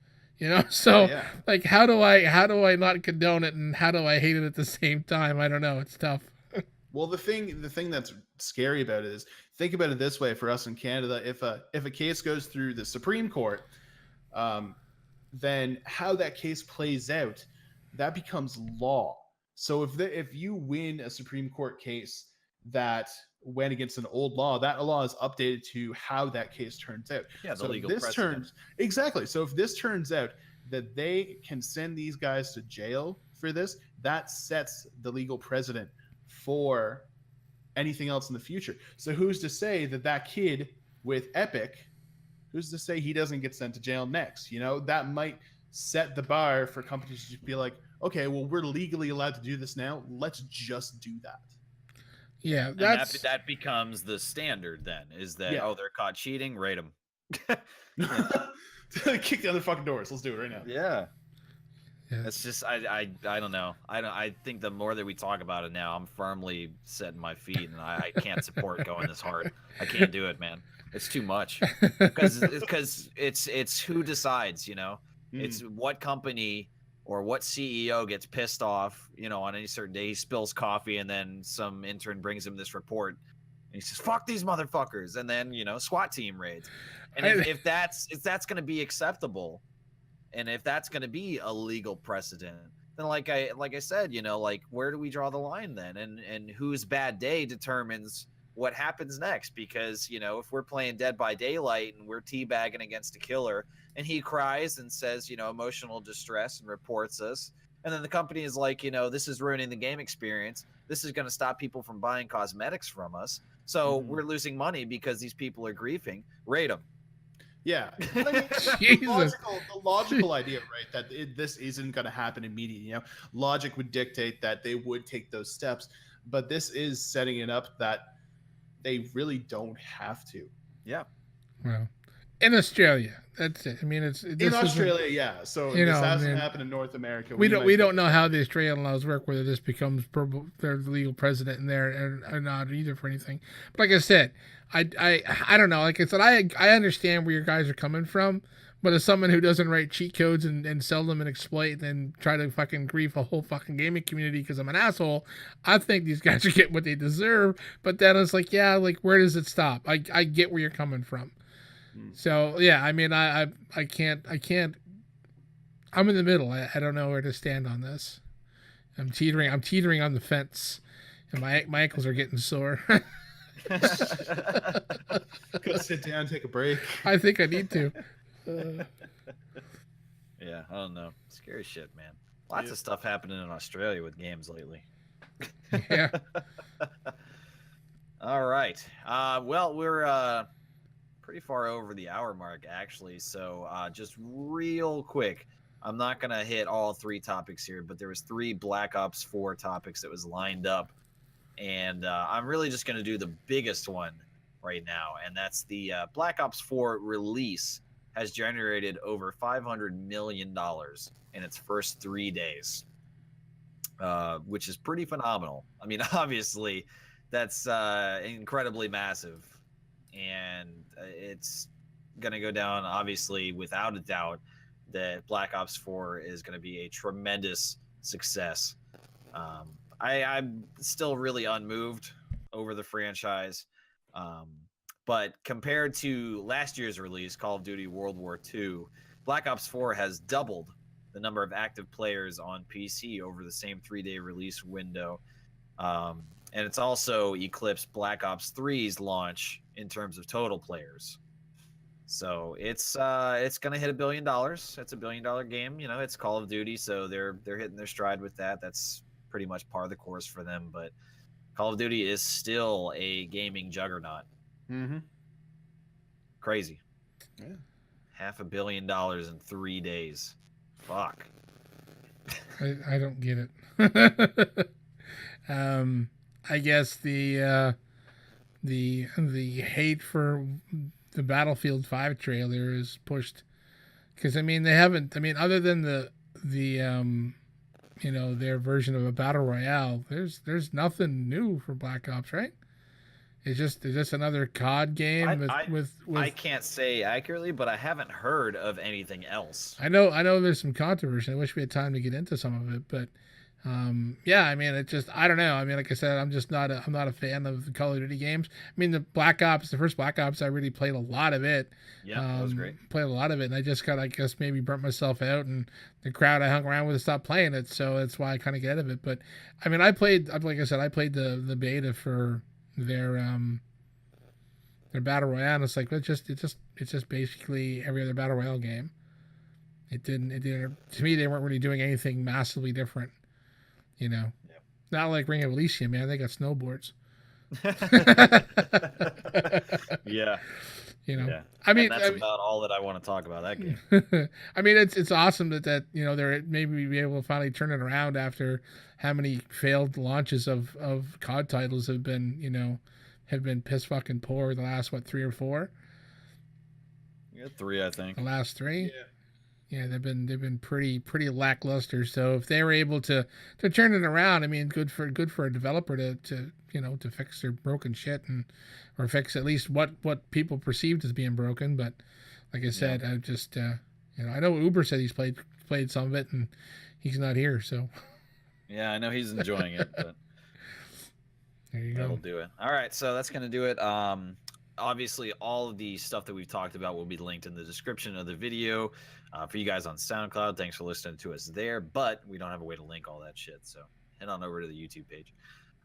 [SPEAKER 3] So
[SPEAKER 4] Yeah.
[SPEAKER 3] like, how do I not condone it, and how do I hate it at the same time? I don't know. It's tough.
[SPEAKER 4] Well, the thing that's scary about it is, think about it this way: for us in Canada, if a case goes through the Supreme Court, then how that case plays out, that becomes law. So if you win a Supreme Court case that went against an old law, that law is updated to how that case turns out.
[SPEAKER 1] Yeah, the
[SPEAKER 4] So
[SPEAKER 1] legal
[SPEAKER 4] if this
[SPEAKER 1] precedent.
[SPEAKER 4] turns exactly. So if this turns out that they can send these guys to jail for this, that sets the legal precedent for anything else in the future. So who's to say that kid with Epic, who's to say he doesn't get sent to jail next? That might set the bar for companies to be like, okay, well, we're legally allowed to do this now. Let's just do that.
[SPEAKER 3] Yeah,
[SPEAKER 1] And
[SPEAKER 3] that's
[SPEAKER 1] that becomes the standard then, is that,
[SPEAKER 4] Yeah.
[SPEAKER 1] they're caught cheating, rate them.
[SPEAKER 4] Kick the other fucking doors. Let's do it right now.
[SPEAKER 1] Yeah.
[SPEAKER 3] yeah.
[SPEAKER 1] It's just I don't know. I think the more that we talk about it now, I'm firmly setting my feet, and I can't support going this hard. I can't do it, man. It's too much. Because it's who decides, It's what company or what CEO gets pissed off, on any certain day. He spills coffee, and then some intern brings him this report, and he says, "Fuck these motherfuckers," and then SWAT team raids. And if that's going to be acceptable, and if that's going to be a legal precedent, then like I said, like, where do we draw the line then? And whose bad day determines what happens next? Because if we're playing Dead by Daylight and we're teabagging against a killer, and he cries and says emotional distress and reports us, and then the company is like, this is ruining the game experience, this is going to stop people from buying cosmetics from us, so we're losing money because these people are grieving, rate them.
[SPEAKER 4] Yeah. But I mean, the logical idea, right, that this isn't going to happen immediately. Logic would dictate that they would take those steps, but this is setting it up that they really don't have to.
[SPEAKER 1] Yeah.
[SPEAKER 3] Well, in Australia, that's it. I mean,
[SPEAKER 4] In Australia, yeah. So this hasn't happened in North America.
[SPEAKER 3] We don't know how the Australian laws work, whether this becomes their legal precedent in there or not either for anything. But like I said, I don't know. Like I said, I understand where your guys are coming from, but as someone who doesn't write cheat codes and sell them and exploit and try to fucking grief a whole fucking gaming community because I'm an asshole, I think these guys are getting what they deserve. But then it's like, yeah, like, where does it stop? I get where you're coming from. So yeah, I mean, I can't. I'm in the middle. I don't know where to stand on this. I'm teetering on the fence, and my ankles are getting sore.
[SPEAKER 4] Go sit down, take a break.
[SPEAKER 3] I think I need to.
[SPEAKER 1] Yeah, I don't know. Scary shit, man. Lots of stuff happening in Australia with games lately.
[SPEAKER 3] Yeah.
[SPEAKER 1] All right. Well, we're pretty far over the hour mark, actually. So just real quick, I'm not going to hit all three topics here, but there was 3 Black Ops 4 topics that was lined up. And I'm really just going to do the biggest one right now. And that's the Black Ops 4 release has generated over $500 million in its first 3 days, which is pretty phenomenal. I mean, obviously, that's incredibly massive. And it's going to go down, obviously, without a doubt, that Black Ops 4 is going to be a tremendous success. I'm still really unmoved over the franchise. But compared to last year's release, Call of Duty World War II, Black Ops 4 has doubled the number of active players on PC over the same 3-day release window. And it's also eclipsed Black Ops 3's launch in terms of total players. So it's gonna hit $1 billion. It's a $1 billion game. It's Call of Duty, so they're hitting their stride with that. That's pretty much par the course for them. But Call of Duty is still a gaming juggernaut.
[SPEAKER 4] Mm-hmm.
[SPEAKER 1] Crazy.
[SPEAKER 4] Yeah.
[SPEAKER 1] $500 million in 3 days. Fuck.
[SPEAKER 3] I don't get it. I guess the hate for the Battlefield 5 trailer is pushed because I mean they haven't. I mean other than the their version of a battle royale, there's nothing new for Black Ops, right? It's just another COD game with
[SPEAKER 1] I can't say accurately, but I haven't heard of anything else.
[SPEAKER 3] I know there's some controversy. I wish we had time to get into some of it, but yeah, I mean, it just I don't know. I mean, like I said, I'm not a fan of the Call of Duty games. I mean, the first Black Ops, I really played a lot of it.
[SPEAKER 1] Yeah, that was great.
[SPEAKER 3] Played a lot of it, and I just got, I guess, maybe burnt myself out, and the crowd I hung around with stopped playing it, so that's why I kind of get out of it. But I mean, like I said, I played the beta for their battle royale. And it's like it's just basically every other battle royale game. It didn't to me. They weren't really doing anything massively different. You know,
[SPEAKER 1] Yep.
[SPEAKER 3] Not like Ring of Elysium, man. They got snowboards.
[SPEAKER 1] Yeah.
[SPEAKER 3] You know,
[SPEAKER 1] Yeah.
[SPEAKER 3] I mean,
[SPEAKER 1] that's about all that I want to talk about that game.
[SPEAKER 3] I mean, it's awesome that they're maybe be able to finally turn it around after how many failed launches of COD titles have been piss fucking poor the last 3 or 4.
[SPEAKER 1] Yeah, 3, I think.
[SPEAKER 3] The last 3.
[SPEAKER 2] Yeah.
[SPEAKER 3] Yeah, they've been pretty lackluster. So if they were able to turn it around, I mean, good for a developer to fix their broken shit or fix at least what people perceived as being broken. But like I said, I just I know Uber said he's played some of it and he's not here. So
[SPEAKER 1] yeah, I know he's enjoying it, but
[SPEAKER 3] there you
[SPEAKER 1] that'll
[SPEAKER 3] go.
[SPEAKER 1] do it. All right, so that's gonna do it. Obviously, all of the stuff that we've talked about will be linked in the description of the video. For you guys on SoundCloud, thanks for listening to us there, but we don't have a way to link all that shit, so head on over to the YouTube page.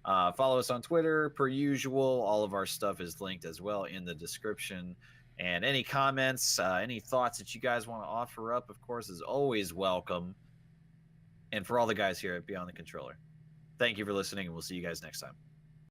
[SPEAKER 1] Follow us on Twitter, per usual. All of our stuff is linked as well in the description. And any comments, any thoughts that you guys want to offer up, of course, is always welcome. And for all the guys here at Beyond the Controller, thank you for listening, and we'll see you guys next time.